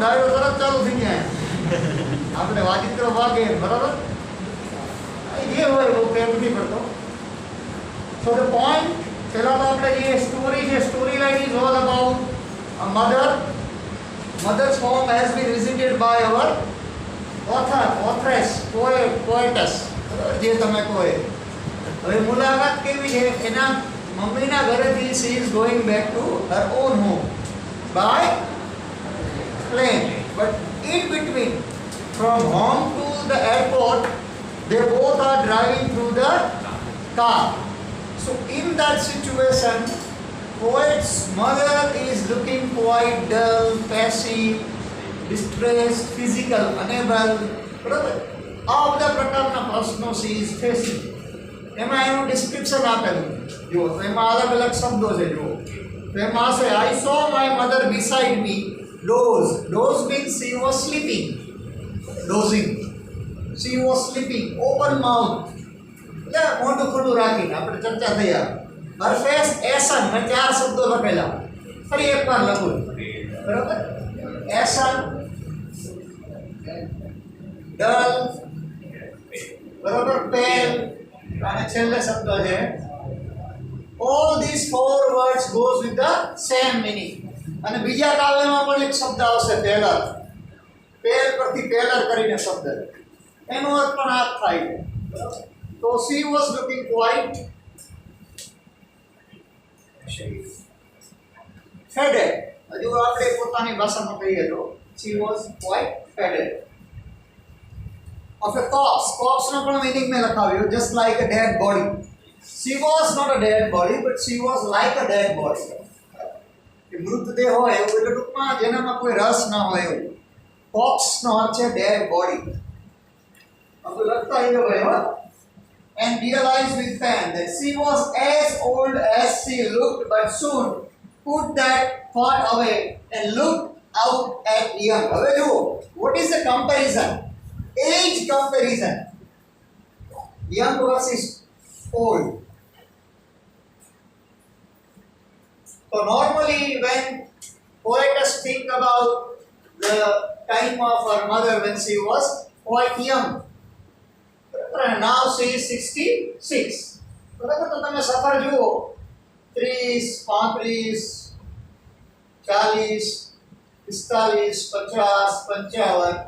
ડાયો તરત ચાલુ થઈ જાય. આપણે વાજિંત્રો વાગે બરાબર જે હોય બહુ પ્રેમ નથી પડતો. સો ધ પોઈન્ટ પહેલા તો આપણે જે સ્ટોરી છે story line is all about a mother's home has been visited by our authoress, poetess, જે તમે કહો એ. હવે મુલાકાત કેવી છે એના મમ્મીના ઘરેથી she is going back to her own home by plane, but in between from home to the airport they both are driving through the car. So in that situation poet's mother is looking quite dull, passive, distressed, physical, unable. બરાબર આ બધા પ્રકારના પ્રશ્નો she is facing. એમાં એનું description આપેલું જુઓ તો એમાં અલગ અલગ શબ્દો છે જુઓ તો એમાં હશે I saw my mother beside me doze means she was sleeping, dozing, she was sleeping, open mouth એટલે મોઢું ખુલ્લું રાખીને આપણે ચર્ચા થયા. her face ashen મેં 4 શબ્દો લખેલા ફરી એકવાર લખું બરાબર ashen, dull, બરાબર pale અને છેલ્લે શબ્દ છે all these 4 words goes with the same meaning. અને બીજા કાવ્યમાં પણ એક શબ્દ આવશે પેલર, પેલ પરથી પેલર કરીને શબ્દ એનો અર્થ પણ આ થાય છે. તો she was looking quite faded. હજુ આપણે પોતાની ભાષામાં કહીએ તો she was quite faded of a corpse. corpse નો પણ મીનિંગ મેં લખાવ્યો just like a dead body. she was not a dead body but she was like a dead body. કે મૃતદેહ હોય એવું એટલે ટૂંકમાં જેનામાં કોઈ રસ ના હોય એવું. corpse નો અર્થ છે dead body. આપણે લખતા આવ્યો ભાઈ and realized with pain that she was as old as she looked, but soon put that thought away and looked out at young. હવે જુઓ what is the comparison? Age comparison, young versus old. So normally when poets think about the time of her mother when she was quite young, now she is 66. બરાબર તો તમે સફર જુઓ 30, 35, 40, 45, 50, 55,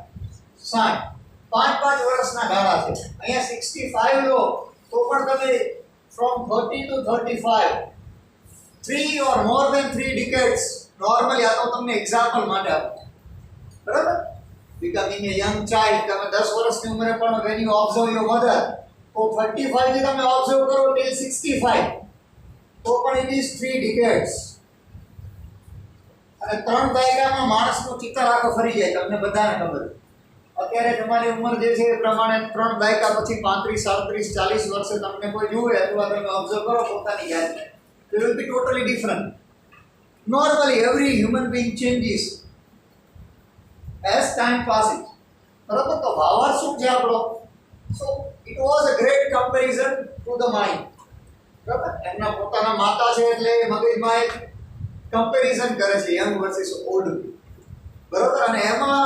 60 5 વર્ષના ગાળા છે. અહીંયા 65 લો તો પણ તમે from 30 to 35 3 or more than 3 decades normally આ તો તમને એક્ઝામ્પલ માટે આપું બરાબર. becoming a young child તમે 10 વર્ષની ઉંમરે પણ when you observe your mother તો 35 થી તમે observe કરો till 65 તો પણ it is 3 decades. અને 3 દાયકામાં માણસનું ચિત્ર આખો ફરી જાય તમને બધાને ખબર. અત્યારે તમારી ઉંમર જે છે એ પ્રમાણે 3 દાયકા પછી 35, 37, 40 વર્ષે તમને કોઈ જુએ અથવા તમે ઓબ્ઝર્વ કરો પોતાની જાતને it will be totally different. Normally every human being changes as time passes. બરાબર તો ભાવાર્થ શું છે આપણો? So it was a great comparison to the mind. બરાબર એમના પોતાના માતા છે એટલે મગજમાં એક કમ્પેરિઝન કરે છે યંગ વર્સિસ ઓલ્ડ. બરાબર અને એમાં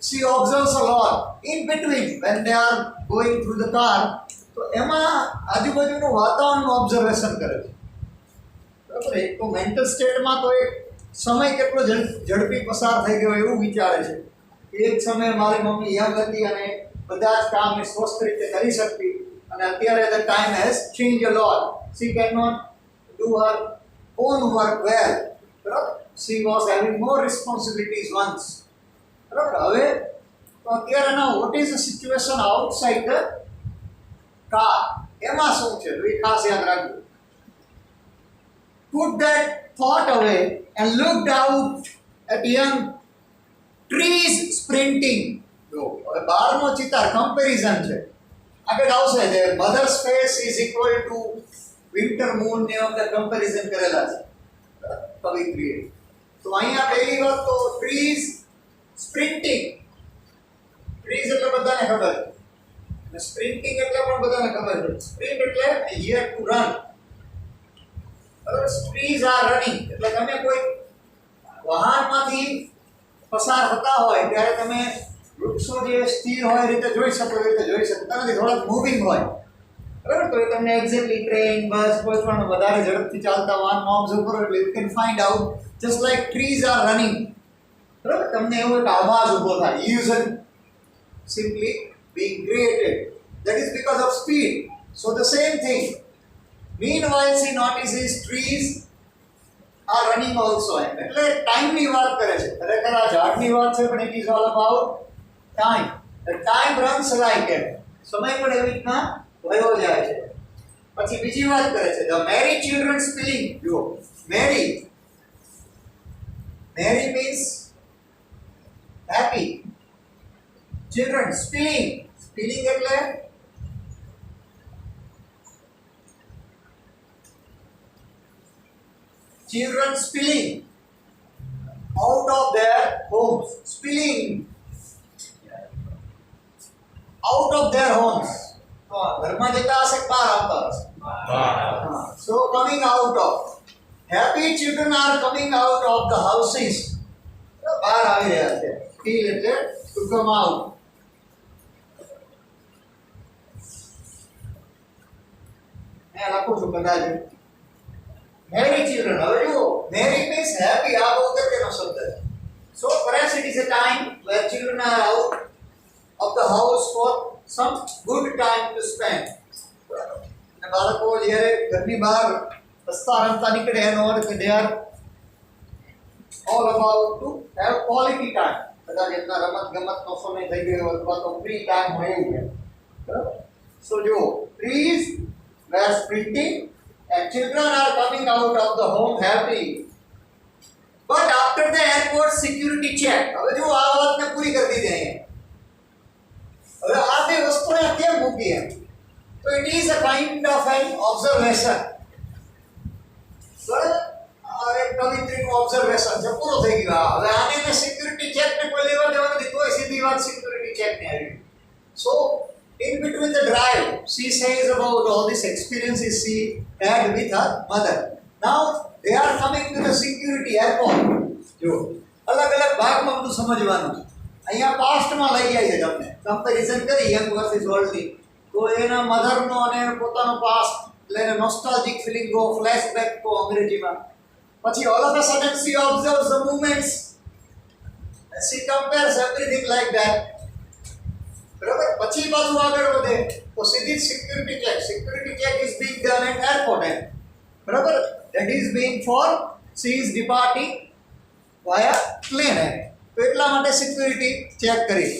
she observes a lot in between when they are going through the car. તો એમાં આજુબાજુનું વાતાવરણનું ઓબ્ઝર્વેશન કરે છે. બરાબર એક તો મેન્ટલ સ્ટેટમાં તો એક સમય કેટલો ઝડપી પસાર થઈ ગયો એવું વિચારે છે. એક સમયે મારી મમ્મી યંગ હતી અને બધા જ કામ એ સ્વસ્થ રીતે કરી શકતી અને અત્યારે the time has changed a lot. She cannot do her own work well. બરાબર she was having more responsibilities once. બરાબર હવે તો અત્યારે now what is the situation outside the car? એમાં શું છે એ ખાસ યાદ રાખજો. Put that thought away and looked out at young trees sprinting. જો હવે 12મો ચિતાર કમ્પેરિઝન છે આગળ આવશે જે mother's face is equal to winter moon ને આપણે કમ્પેરિઝન કરેલા છે કવિત્રીએ. તો અહીંયા પહેલી વાત તો ટ્રીઝ સ્પ્રિન્ટિંગ. ટ્રીઝ એટલે બધાને ખબર છે અને સ્પ્રિન્ટિંગ એટલે પણ બધાને ખબર છે. સ્પ્રિન્ટ એટલે હિયર ટુ રન. બરાબર ટ્રીઝ આર રનિંગ એટલે તમે કોઈ વાહનમાંથી પસાર થતા હોય ત્યારે તમે વૃક્ષો જે સ્થિર હોય એ રીતે જોઈ શકો, એ રીતે જોઈ શકતા નથી, થોડાક મૂવિંગ હોય, બરાબર? તો એ તમને એક્ઝેક્ટલી ટ્રેન, બસ, કોઈ પણ વધારે ઝડપથી ચાલતા વાહન નોર્મ્સ ઉપર એટલે you can find out just like trees are running, બરાબર? તમને એવો એક આવાજ ઊભો થાય, illusion simply being created, that is because of speed. So the same thing, meanwhile she notices trees are running also. એટલે ટાઈમની વાત કરે છે, ખરેખર આ ઝાડની વાત છે, પણ it is all about time. The time runs like it. સમય પણ એવી રીતના વયો જાય છે. પછી બીજી વાત કરે છે, the merry children spilling. જો merry means happy. Children spilling એટલે children spilling out of their homes, spilling out of their homes. તો ઘરમાં જતા હશે, બહાર આવતા હશે. So coming out of, happy children are coming out of the houses. બહાર આવી રહ્યા છે. Spill એટલે to come out. मैं लखूं छू कदाच merry children. હવે જો merry means happy, આ બહુ અગત્યનો શબ્દ છે. So perhaps it is a time where children are out of the house for some good time to spend. અને બાળકો જ્યારે ઘરની બહાર રસ્તા રમતા નીકળે એનો અર્થ they are all about to have quality time. કદાચ એમના રમત ગમતનો સમય થઈ ગયો અથવા તો ફ્રી ટાઈમ હોય એવું છે, બરાબર? So જો trees were sprinting and children are coming out of the home happy. But after the airport security check, હવે જો આ વાતને પૂરી કરી દીધી અહીંયા. હવે આ બે વસ્તુને કેમ મૂકી એમ? તો it is a kind of an observation. બરાબર? આ એક કવિત્રીનું ઓબ્ઝર્વેશન છે, પૂરો થઈ ગયો. હવે આને મેં સિક્યુરિટી ચેકને કોઈ લેવા દેવા નથી, તોય સીધી વાત સિક્યુરિટી ચેકને આવી. So in between the drive, she says about all these experiences she had with her mother. Now they are coming to the security airport. જો અલગ અલગ ભાગમાં બધું સમજવાનું છે. અહીંયા પાસ્ટમાં લઈ જાય છે તમને, કમ્પેરિઝન કરી યંગ વર્સિસ ઓલ્ડની. તો એના મધરનો અને પોતાનો પાસ્ટ એટલે nostalgic feeling go, flashback go અંગ્રેજીમાં. પછી all of a sudden she observes the movements and she compares everything like that. બરાબર? પછી પાછું આગળ વધે તો સીધી security check is being done at airport. બરાબર? That is being for see is departing via plane. તો એટલા માટે સિક્યુરિટી ચેક કરી.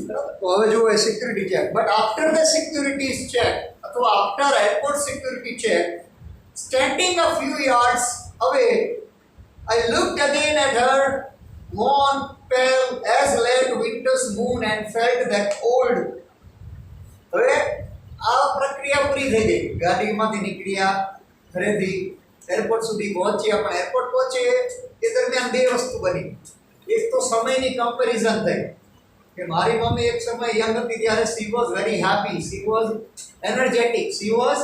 બરાબર? તો હવે જુઓ security check. But after the security check અથવા after airport security check, standing a few yards away, I looked again at her worn, pale as late winter's moon and felt that old. હવે આ પ્રક્રિયા પૂરી થઈ ગઈ. ગાડીમાંથી નીકળ્યા, ઘરેથી airport સુધી પહોંચ્યા, પણ એરપોર્ટ પહોંચે એ દરમિયાન બે વસ્તુ બની. એક તો સમયની કમ્પેરિઝન થઈ કે મારી મમ્મી એક સમય યંગ હતી ત્યારે she was very happy, she was energetic, she was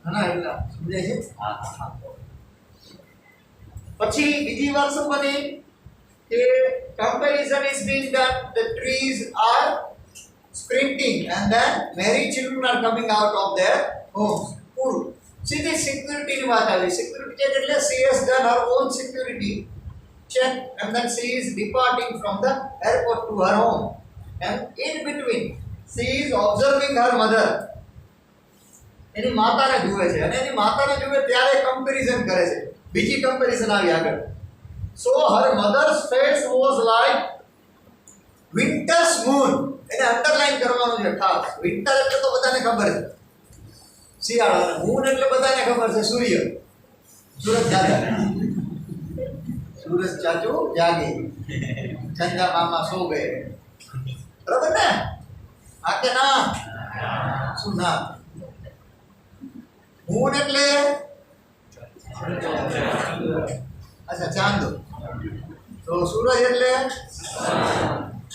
સમજાય છે? પછી બીજી વાત શું બની કે comparison is being done, the trees are sprinting and then merry children are coming out of their homes. પૂરું. સીધી સિક્યુરિટીની વાત આવી. સિક્યુરિટી ચેક એટલે she has done her own security check and then she is departing from the airport to her home, and in between she is observing her mother. એની માતાને જુએ છે અને એની માતાને જુએ ત્યારે કમ્પેરિઝન કરે છે. બીજી કમ્પેરિઝન આવી આગળ. So her mother's face was like winter's moon. એને અંડરલાઈન કરવાનું છે ખાસ. વિન્ટર એટલે તો બધાને ખબર છે, શિયાળો. અને મૂન એટલે બધાને ખબર છે, સૂર્ય. સૂરજ જાગે, સૂરજ ચાચુ જાગે, ચંદા મામા સો ગયે. બરાબર ને? આ કે ના? શું ના? મૂન એટલે અચ્છા ચાંદ. તો સૂરજ એટલે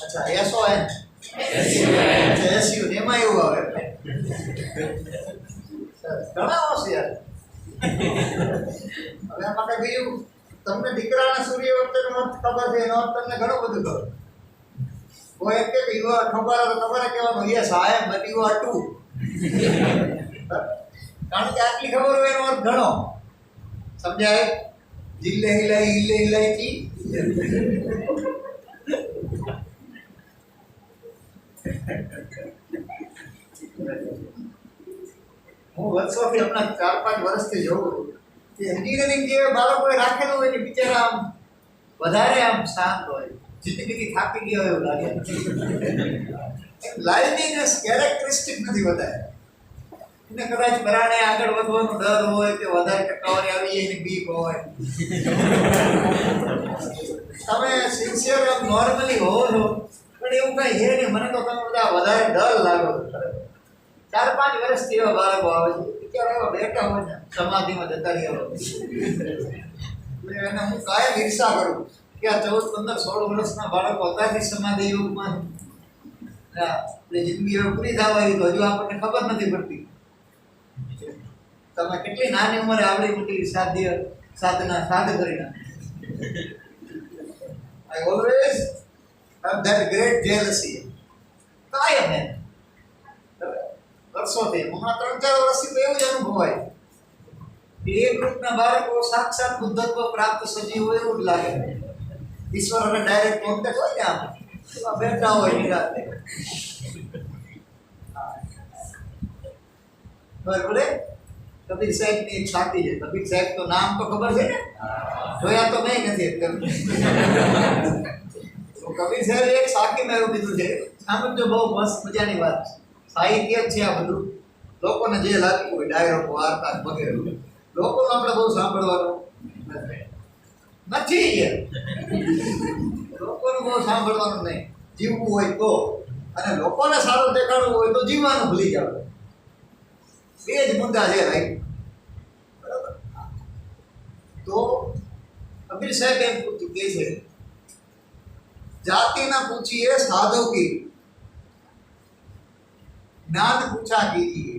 અચ્છા SON SU એમાં એવું આવે. ઘણા હોશિયાર. હવે આમાં કઈ બીજું તમને દીકરાના સૂર્યવંશનો અર્થ ખબર છે, એનો અર્થ તમને ઘણું બધું ખબર. કોઈ એમ કે યુ આર ખબર તો તમારે કહેવાનું yes I am but you are too. કારણ કે આટલી ખબર હોય એનો અર્થ ઘણો સમજાય. જિલ્લે હિલાઈ હિલ્લે હિલાઈથી હું વર્ષોથી હમણાં 4-5 વર્ષથી જોઉં કે એન્જિનિયરિંગ જે બાળકોએ રાખેલું હોય ને બિચારા આમ વધારે આમ શાંત હોય, જિંદગીથી થાકી ગયા હોય એવું લાગે. લાઇવલીનેસ કેરેક્ટરિસ્ટિક નથી વધારે. એને કદાચ પરાણે આગળ વધવાનો ડર હોય કે વધારે ટકાવારી આવી જાય એની બીક હોય. તમે સિન્સિયર આમ નોર્મલી હોવો છો પણ એવું કઈ છે નહીં. મને તો તમે બધા વધારે ડર લાગો છો. 4-5 વર્ષથી એવા બાળકો આવે છે બિચારા એવા બેઠા હોય ને સમાધિમાં જતા રહ્યા હોય. એને હું કાયમ ઈર્ષા કરું કે આ 14-15-16 વર્ષના બાળકો અત્યારથી સમાધિ યુગમાં જિંદગી પૂરી થવા આવી તો હજુ આપણને ખબર નથી પડતી. તમે કેટલી નાની ઉંમરે આવડી મોટી સાધના કરી નાખી. I always have that great jealousy. કાયમ હે વર્ષોથી હમણાં 3-4 વર્ષથી તો એવું જ અનુભવાય કે એ ગ્રુપના બાળકો સાક્ષાત બુદ્ધત્વ પ્રાપ્ત સજીવ હોય એવું જ લાગે. ઈશ્વર અને ડાયરેક્ટ કોન્ટેક્ટ હોય ને આમ બેઠા હોય નિરાતે. બરાબર. કબીર સાહેબ ની એક સાથી છે. કબીર સાહેબ તો નામ તો ખબર છે ને, જોયા તો મેં નથી. કબીર સાહેબ એક સાખીમાં એવું કીધું છે, સાંભળજો, બહુ મસ્ત મજાની વાત છે. સાહિત્ય છે આ બધું. લોકોને જે લાગતું હોય ડાયરો વાર્તા વગેરે લોકોને આપણે બહુ સાંભળવાનું નથી. લોકોનું બહુ સાંભળવાનું નહીં. જીવવું હોય તો, અને લોકોને સારું દેખાડવું હોય તો જીવવાનું ભૂલી જાવ. બે જ મુદ્દા છે રાઈટ. બરાબર. તો કબીર સાહેબ એમ કહે છે, જાતિ ના પૂછીએ સાધુ કી, જ્ઞાન પૂછા કીજીએ.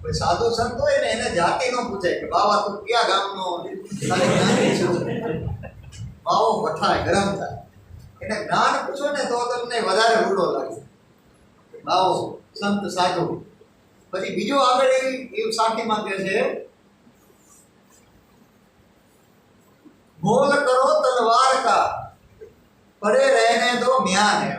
કોઈ સાધુ સંત હોય ને એને જાતિ નો પૂછાય કે બાવા તું ક્યાં ગામનો, બાવો વઠાય ગરમ થાય. એને જ્ઞાન પૂછો ને તો તમને વધારે રૂડો લાગે. બાવો સંત સાધુ. પછી બીજું આગળ એવી સાખી માંગે છે, મોલ કરો તલવાર કા, પડે રહેને દો म्यान है.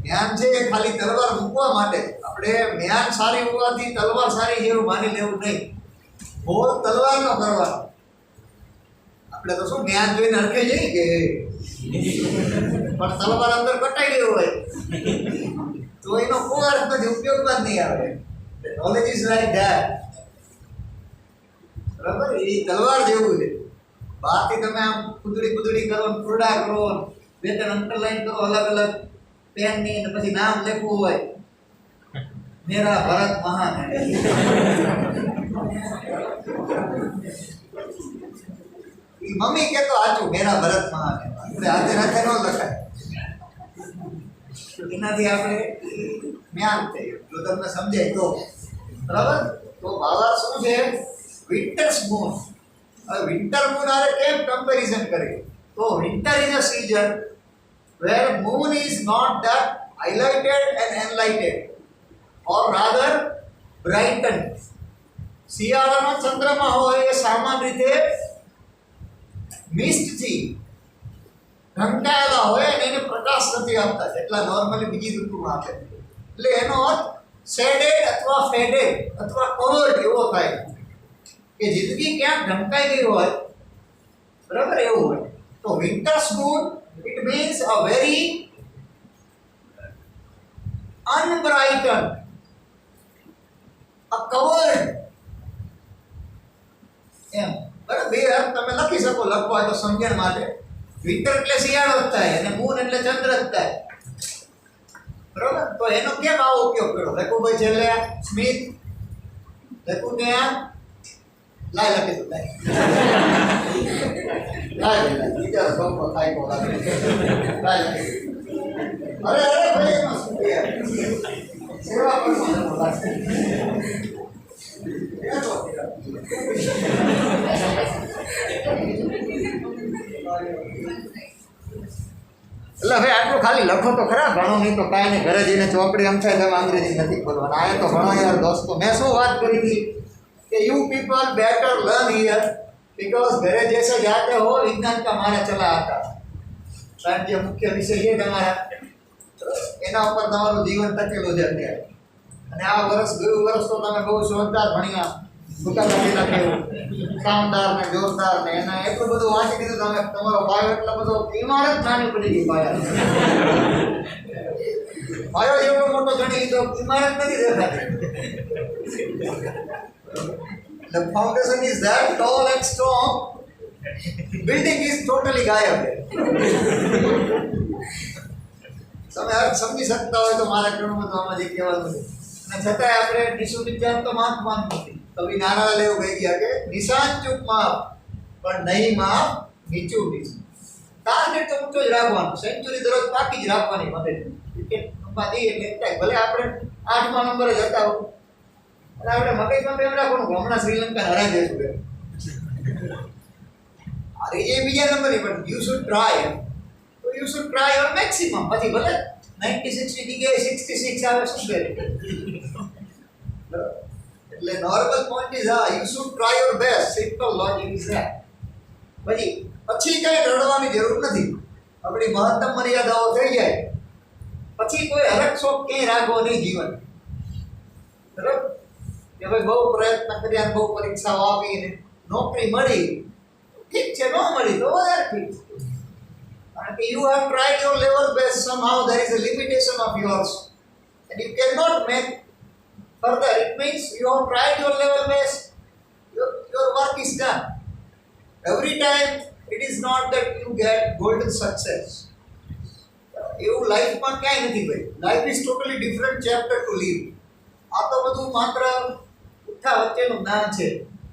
म्यान છે એ ખાલી તલવાર મૂકવા માટે. આપણે म्यान સારી હોવાથી તલવાર સારી છે એવું માની લેવું નહીં. મોલ તલવાર નો કરવાનો. આપણે તો શું म्यान જોઈને અડકે જઈએ કે પણ તલવાર અંદર કટાઈ ગયો હોય તો એનો કોઈ અર્થ નથી, ઉપયોગમાં જ નહીં આવે. Knowledge is like that. બરાબર. એ તલવાર જેવું છે. બહારથી તમે આમ કુદડી કરો, ફૂરડા કરો, 2-3 અંડરલાઈન કરો અલગ અલગ પેનની, અને પછી નામ લખવું હોય મેરા ભરત મહાન. મમ્મી કે તો આચું મેરા ભરત મહાન. આપણે હાથે હાથે ન લખાય. એનાથી આપણે જ્ઞાન થયું જો તમને સમજાય તો. બરાબર. તો ભાવાર્થ શું છે? Winters moon. હવે વિન્ટર મૂન આરે કેમ કમ્પેરિઝન કરીએ? તો winter is a season where moon is not that highlighted and enlightened, or rather brightened. શિયાળામાં ચંદ્રમા હોય એ સામાન્ય રીતે મિસ્ટથી ઢંકાયેલા હોય અને એને પ્રકાશ નથી આપતા જેટલા નોર્મલી બીજી ઋતુમાં આપે. એટલે એનો અર્થ શેડેડ અથવા ફેડેડ અથવા કવર્ડ એવો થાય કે જિંદગી ક્યાંક ઢંકાઈ ગઈ હોય. બરાબર. એવું હોય. તો winters moon, it means a very unbrightened, a covered. એમ. બરાબર. બે અર્થ તમે લખી શકો, લખવા હોય તો સમજણ માટે. વિન્ટર એટલે શિયાળો જ થાય અને મૂન એટલે ચંદ્ર જ થાય. બરોબર. તો એનો કેમ આવો ઉપયોગ કર્યો? લખુભાઈ છેલ્લે સ્મિથ લખું ત્યાં લાય લખી દો. લાય બીજા સૌનો થાય કો લાગે. લાય લખી. અરે ભાઈ એમાં શું કે સેવા કરવાનો લાગે. એટલે હવે આટલું ખાલી લખો તો ખરા, ભણો નહીં તો કાંઈ નહીં. ઘરે જઈને ચોપડી આમ થાય તમે અંગ્રેજી નથી બોલવાના. આયા તો ભણો યાર દોસ્તો. મેં શું વાત કરી હતી कि you people better learn here because घरे जैसे जाते हो विज्ञान का हमारा चला आता कारण जो मुख्य विषय है તમારા એના ઉપર તમારું જીવન ટકેલું છે અત્યારે. અને આ વર્ષ ગયું વર્ષ તો તમે બહુ જોરદાર ભણ્યા, ભૂતાભાઈ લખ્યું, શાનદાર ને જોરદાર ને એના એટલું બધું વાંચી દીધું તમે. તમારો પાયો એટલો બધો ઇમારત નાની પડી ગઈ. પાયો જેવો મોટો ગણી લીધો, ઇમારત નથી દેખાતી. The foundation is that tall and strong. Building is totally ગાયબ. તમે અર્થ સમજી શકતા હોય તો મારા ઘણું બધું આમાં જે કહેવાનું છે. અને છતાંય આપણે નિશુ વિદ્યાન તો માન નથી. કવિ નાના લેવું કહી ગયા કે નિશાન ચૂક માપ પણ નહીં માપ નીચું નીચું. ટાર્ગેટ તો ઊંચો જ રાખવાનું, સેન્ચુરી દરરોજ પાકી જ રાખવાની. મદદ ક્રિકેટ રમવા જઈએ એટલે ભલે આપણે 8મા નંબરે જતા હોય અને આપણે મગજમાં એમ રાખવાનું કે હમણાં શ્રીલંકા હરાઈ જઈશું કે અરે એ બીજા નંબરની, પણ યુ શુડ ટ્રાય. તો you should try your maximum. પછી ભલે 96 ની જગ્યાએ 66 આવે શું કરે. એટલે normal point is you should try your best. Simple logic is that. પછી કઈ રડવાની જરૂર નથી. આપણી મહત્તમ મર્યાદાઓ થઈ જાય પછી કોઈ હરક શોખ ક્યાંય રાખવો નહીં જીવન. બરાબર કે ભાઈ બહુ પ્રયત્ન કર્યા, બહુ પરીક્ષાઓ આપીને નોકરી મળી, ઠીક છે. ન મળી તો વધારે ઠીક છે. કારણ કે you have tried your level best. Somehow there is a limitation of yours and you can not make further. It means you have tried your level best. Your work is done. Every time it is not that you get golden success. એવું લાઈફમાં ક્યાંય નથી ભાઈ. Life is totally different chapter to live. આ તો બધું માત્ર ઉઠા વચ્ચેનું જ્ઞાન છે,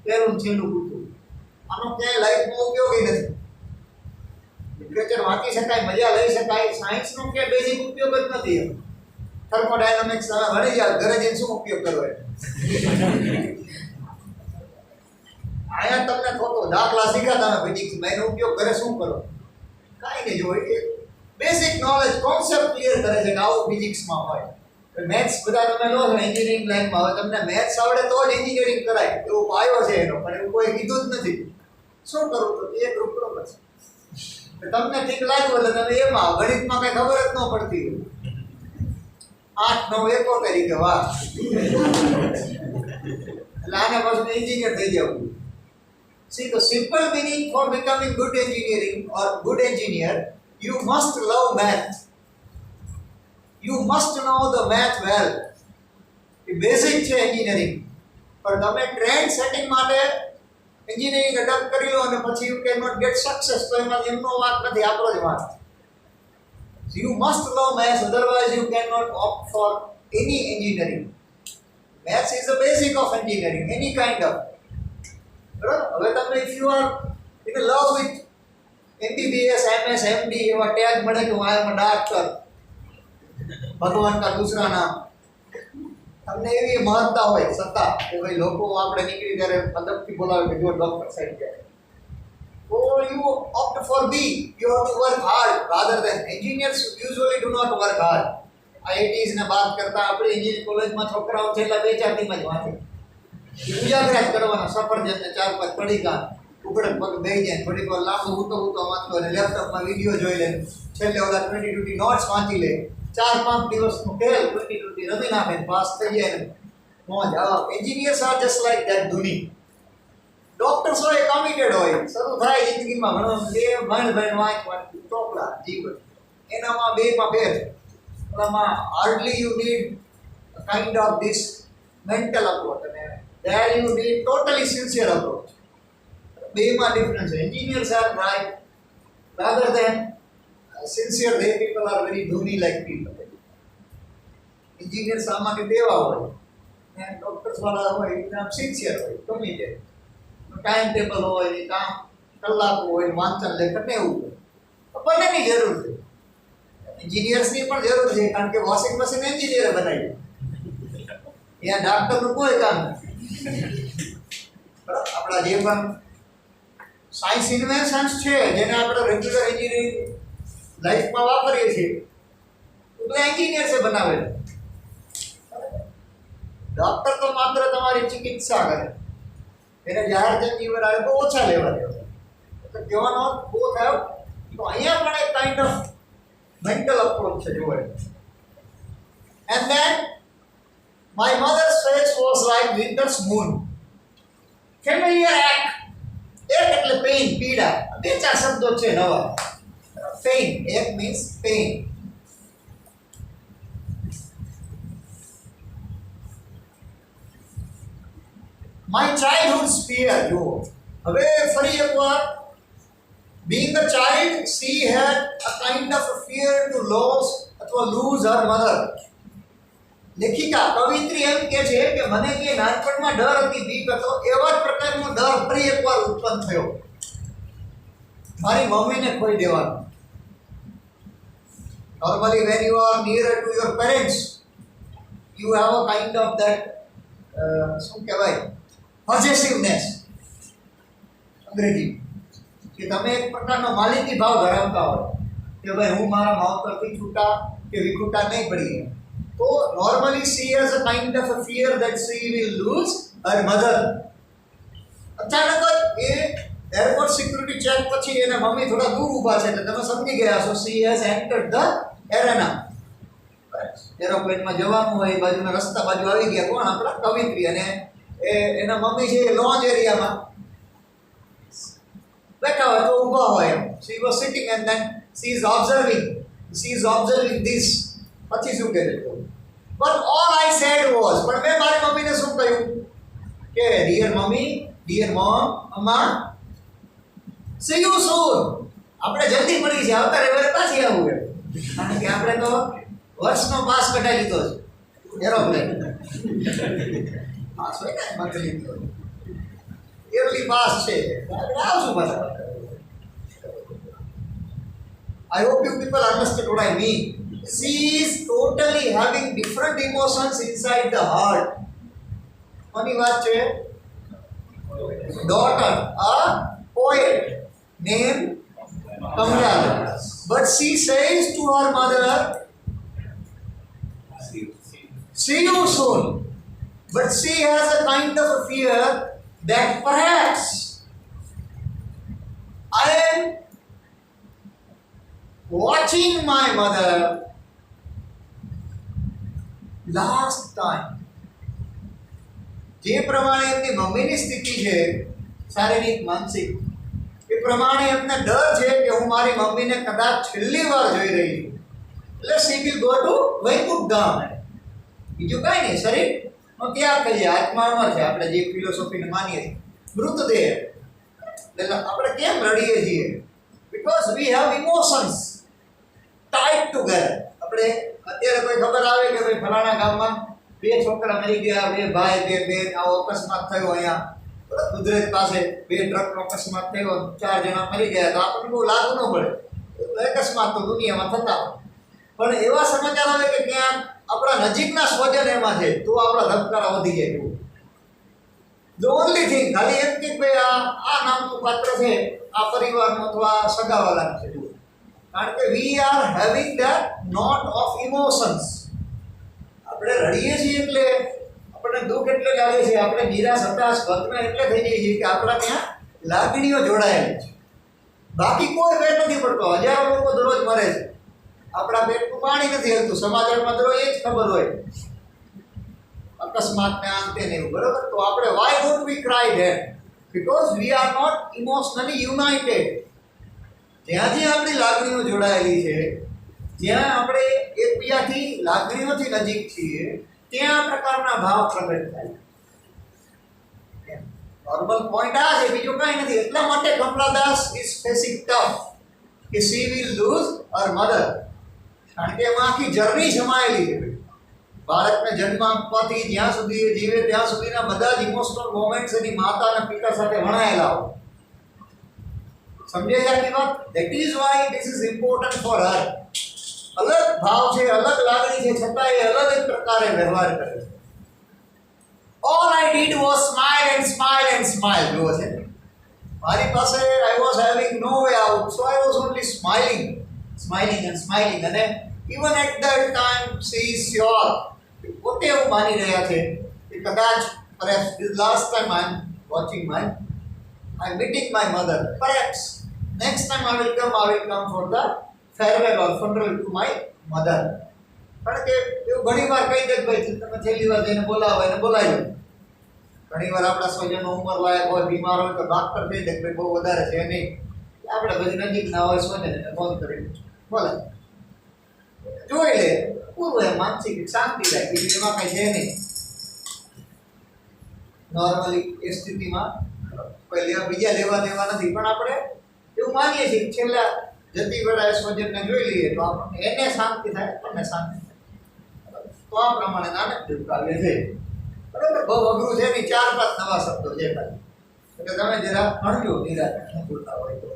પહેલું છેલ્લું પૂછવું. આનો ક્યાંય લાઈફમાં ઉપયોગી નથી. લિટરેચર વાંચી શકાય, મજા લઈ શકાય, સાયન્સનો ક્યાંય બેઝિક ઉપયોગ જ નથી. થર્મોડાયનામિક્સ તમે ભણી જાઓ, ઘરે જઈને શું ઉપયોગ કરવો? અહીંયા તમને થોડો દાખલા શીખ્યા તમે ફિઝિક્સમાં, એનો ઉપયોગ ઘરે શું કરો? કાંઈ નહીં. જો બેઝિક નોલેજ કોન્સેપ્ટ ક્લિયર કરે છે કે આવું ફિઝિક્સમાં હોય. મેથ્સ બધા તમે લો છો એન્જિનિયરિંગ લાઈનમાં, હવે તમને મેથ્સ આવડે તો જ એન્જિનિયરિંગ કરાય એવો પાયો છે એનો, પણ એવું કોઈ કીધું જ નથી. શું કરવું તો એ ગ્રુપ બરોબર છે. તમને ઠીક લાગ્યું એટલે તમે એમાં ગણિતમાં કઈ ખબર જ ન પડતી. 8, 9, 71 તરીકે વાહ. એટલે આને પાછું એન્જિનિયર થઈ જવું. See, the simple meaning for becoming good engineering or good engineer, you must love math. You must know the math well. એ બેઝિક છે એન્જિનિયરિંગ. પણ તમે ટ્રેન્ડ સેટિંગ માટે એન્જિનિયરિંગ એડપ્ટ કરી લો અને પછી you can not get success, તો એમાં એમનો વાત નથી, આપણો જ વાત. You must love maths, otherwise you can not opt for any engineering. Maths is the basic of engineering, any kind of. બરાબર. હવે તમને if you are in love with MBBS, MS, MD એવા ટેગ મળે કે આઈ એમ a doctor, ભગવાન કા દૂસરા નામ, તમને એવી મહત્તા હોય સત્તા કે ભાઈ લોકો આપણે નીકળી ત્યારે મદદથી બોલાવે કે જો ડોક્ટર સાહેબ કહે, તો you opt for B. You have to work hard rather than. Engineers usually do not work hard. IITs ને બાદ કરતા આપણે એન્જિનિયરિંગ કોલેજમાં છોકરાઓ છેલ્લા 2-4 દીમાં જ વાંચે. ઉજાગરા જ કરવાના, સફરજન ને 4-5 પડીકા ઉઘડક પગ બેસી જાય, થોડીક વાર લાંબુ ઊંટો વાંચતો અને લેપટોપમાં વિડીયો જોઈ લે, છેલ્લે ઓલા 20-20 નોટ્સ વાંચી લે, 4-5 દિવસનું ફેલ 20-20 રમી નાખે, પાસ થઈ જાય ને મોજ. Engineers are just like that ધુની. ડોક્ટર્સ હોય કમિટેડ હોય, શરૂ થાય જિંદગીમાં ભણવાનું, વાંચ ચોપડા જીવન, એનામાં બેમાં ફેર. ઓલામાં hardly you need kind of this mental approach અને there you need totally sincere approach. બેમાં ડિફરન્સ છે. Engineers are right rather than sincere. They people are very dhoni like people. Engineers આમાં કે દેવા હોય અને ડોક્ટર્સ વાળા હોય એકદમ સિન્સિયર હોય, ગમી જાય. ટાઈમ ટેબલ હોય, કામ કલાકો હોય, વાંચન લેખન એવું હોય. બંનેની જરૂર છે. એન્જિનિયર્સની પણ જરૂર છે કારણ કે વોશિંગ મશીન એન્જિનિયરે બનાવી, ત્યાં ડાક્ટરનું કોઈ કામ નથી. આપણા જે પણ સાયન્સ ઇન્વેન્શન્સ છે જેને આપણે રેગ્યુલર એન્જિનિયરિંગ લાઈફમાં વાપરીએ છીએ તો એન્જિનિયર્સે બનાવેલા. ડોક્ટર તો માત્ર તમારી ચિકિત્સા કરે, એને જાહેર જીવન આવે બહુ ઓછા લેવા દેવા. તો કહેવાનો બહુ થયો તો અહીંયા પણ એક કાઇન્ડ ઓફ મેન્ટલ અપ્રોચ છે જોવાય. And then my mother's face was like winter's moon. Familiar act, એક એટલે પેઇન, પીડા. બે ચાર શબ્દો છે નવા. પેઇન, એક means pain. My childhood fear, જો હવે ફરી એકવાર being a child she had a kind of a fear to lose અથવા lose her mother. લેખિકા કવિત્રી એમ કે છે કે મને જે નાનપણમાં ડર હતી, બીક હતો, એવા જ પ્રકારનો ડર ફરી એકવાર ઉત્પન્ન થયો મારી મમ્મીને ખોઈ દેવાનો. Normally when you are nearer to your parents you have a kind of that શું કહેવાય possessiveness અંગ્રેજી, કે તમે એક પ્રકારનો માલિકી ભાવ ધરાવતા હોય કે ભાઈ હું મારા માવતરથી છૂટા કે વિખૂટા નહીં પડી. તો normally she has a kind of a fear that she will lose her mother. અચાનક જ એ એરપોર્ટ સિક્યુરિટી ચેક પછી એના મમ્મી થોડા દૂર ઊભા છે એટલે તમે સમજી ગયા છો she has entered the arena. એરોપ્લેનમાં જવાનું હોય, બાજુના રસ્તા બાજુ આવી ગયા કોણ? આપણા કવિત્રી. અને એના મમ્મી છે લોન્જ એરિયામાં બેઠા હોય તો ઊભા હોય એમ. she was sitting and then she is observing this. પછી શું કહે છે? but all I said was, પણ મેં મારી મમ્મીને શું કહ્યું કે dear mom, Amma see you soon. આપણે જલ્દી મળી છે, આવતા રવિવારે પાછી આવું એમ. કારણ કે આપણે તો વર્ષનો પાસ કઢાઈ લીધો છે એરોપ્લેન. પાસ હોય ને મંથલી લીધો, યરલી પાસ છે, આવશું પાછા. I hope you people understand what I mean. She is totally having different emotions inside the heart. કોની વાત છે? Daughter, a poet named Kamala. But she says to her mother, see you soon. But she has a kind of a fear that perhaps I am watching my mother last time. જે પ્રમાણે એમની મમ્મીની સ્થિતિ છે શારીરિક માનસિક, એ પ્રમાણે એમને ડર છે કે હું મારી મમ્મીને કદાચ છેલ્લી વાર જોઈ રહી છું. એટલે she will go to Vaikuntha ધામ. બીજું કાંઈ નહીં, શરીર ત્યાગ કહીએ, આત્મા અમર છે. આપણે જે ફિલોસોફીને માનીએ છીએ મૃતદેહ. એટલે આપણે કેમ રડીએ છીએ? Because we have emotions tied together. આપણે અત્યારે કોઈ ખબર આવે કે ભાઈ ફલાણા ગામમાં 2 છોકરા મરી ગયા, 2 ભાઈ 2 બેન, આવો અકસ્માત થયો અહીંયા ગુજરાત પાસે, 2 ટ્રકનો અકસ્માત થયો, 4 જણા મરી ગયા, તો આપણને બહુ લાગુ ન પડે. અકસ્માત તો દુનિયામાં થતા હોય. પણ એવા સમાચાર આવે કે ક્યાંક આપણા નજીકના સ્વજન એમાં છે તો આપણા ધબકારા વધી જાય. એવું ધ ઓનલી થિંગ, ખાલી એમ કે ભાઈ આ નામનું પાત્ર છે, આ પરિવારનો અથવા સગાવાલાનું છે. કારણ કે we are having that not of emotions. આપણે રડીએ છીએ એટલે આપણને દુઃખ એટલે લાગે છે, આપણે નિરાશ હતાશ ભગ્ન એટલે થઈ જઈએ છીએ કે આપણા ત્યાં લાગણીઓ જોડાયેલી છે. બાકી કોઈ ફેર નથી પડતો. હજારો લોકો દરરોજ મરે છે, આપણા પેટનું પાણી નથી હલતું. સમાચારમાં દરરોજ એ જ ખબર હોય અકસ્માત ને આમ તેને એવું, બરોબર? તો આપણે why don't we cry that? Because we are not emotionally united. જ્યાં જ્યાં આપણી લાગણીઓ જોડાયેલી છે, જ્યાં આપણે એકબીજાથી લાગણીઓથી નજીક છીએ, ત્યાં આ પ્રકારના ભાવ પ્રગટ થાય. નોર્મલ પોઈન્ટ આ છે, બીજું કાંઈ નથી. એટલા માટે કમલાદાસ ઇઝ ફેસિંગ ટફ કે she will lose her mother. કારણ કે એમાં આખી જર્ની સમાયેલી છે. બાળકને જન્મ આપવાથી જ્યાં સુધી એ જીવે ત્યાં સુધીના બધા જ ઇમોશનલ મોમેન્ટ્સ એની માતા અને પિતા સાથે વણાયેલા હોય. સમજાય આખી વાત? That is Y this is important for her. અલગ ભાવ છે, અલગ લાગણી છે, છતાં એ અલગ જ પ્રકારે વ્યવહાર કરે છે. All I did was smile and smile and smile. જુઓ છે મારી પાસે I was having no way out, so I was only smiling and smiling. અને even at that time she is sure પોતે એવું માની રહ્યા છે કે કદાચ perhaps this last time I'm watching I'm meeting my mother. Perhaps next time I will come for the farewell or funeral to my mother. કારણ કે એવું ઘણી વાર કહી દે ભાઈ તમે છેલ્લી વાર જઈને બોલાવો એને બોલાવી લો. ઘણી વાર આપણા સ્વજનો ઉંમર લાયક હોય બીમાર હોય તો ડોક્ટર કહી દે કે બહુ વધારે છે નહીં આપણે પછી નજીક ના હોય સ્વજન એને ફોન કરી બોલે જોઈ લે પૂરું એ માનસિક શાંતિ થાય બીજું એમાં કઈ છે નહીં. નોર્મલી એ સ્થિતિમાં કોઈ બીજા લેવા દેવા નથી પણ આપણે એવું માનીએ છીએ છેલ્લા જતી વેળાએ સ્વજનને જોઈ લઈએ તો આપણને એને શાંતિ થાય આપણને શાંતિ થાય. તો આ પ્રમાણે નાનક કાવ્ય છે. બરાબર બહુ અઘરું છે નહીં 4-5 નવા શબ્દો છે ખાલી એટલે તમે જરા ભણજો નિરાશ બોલતા હોય તો.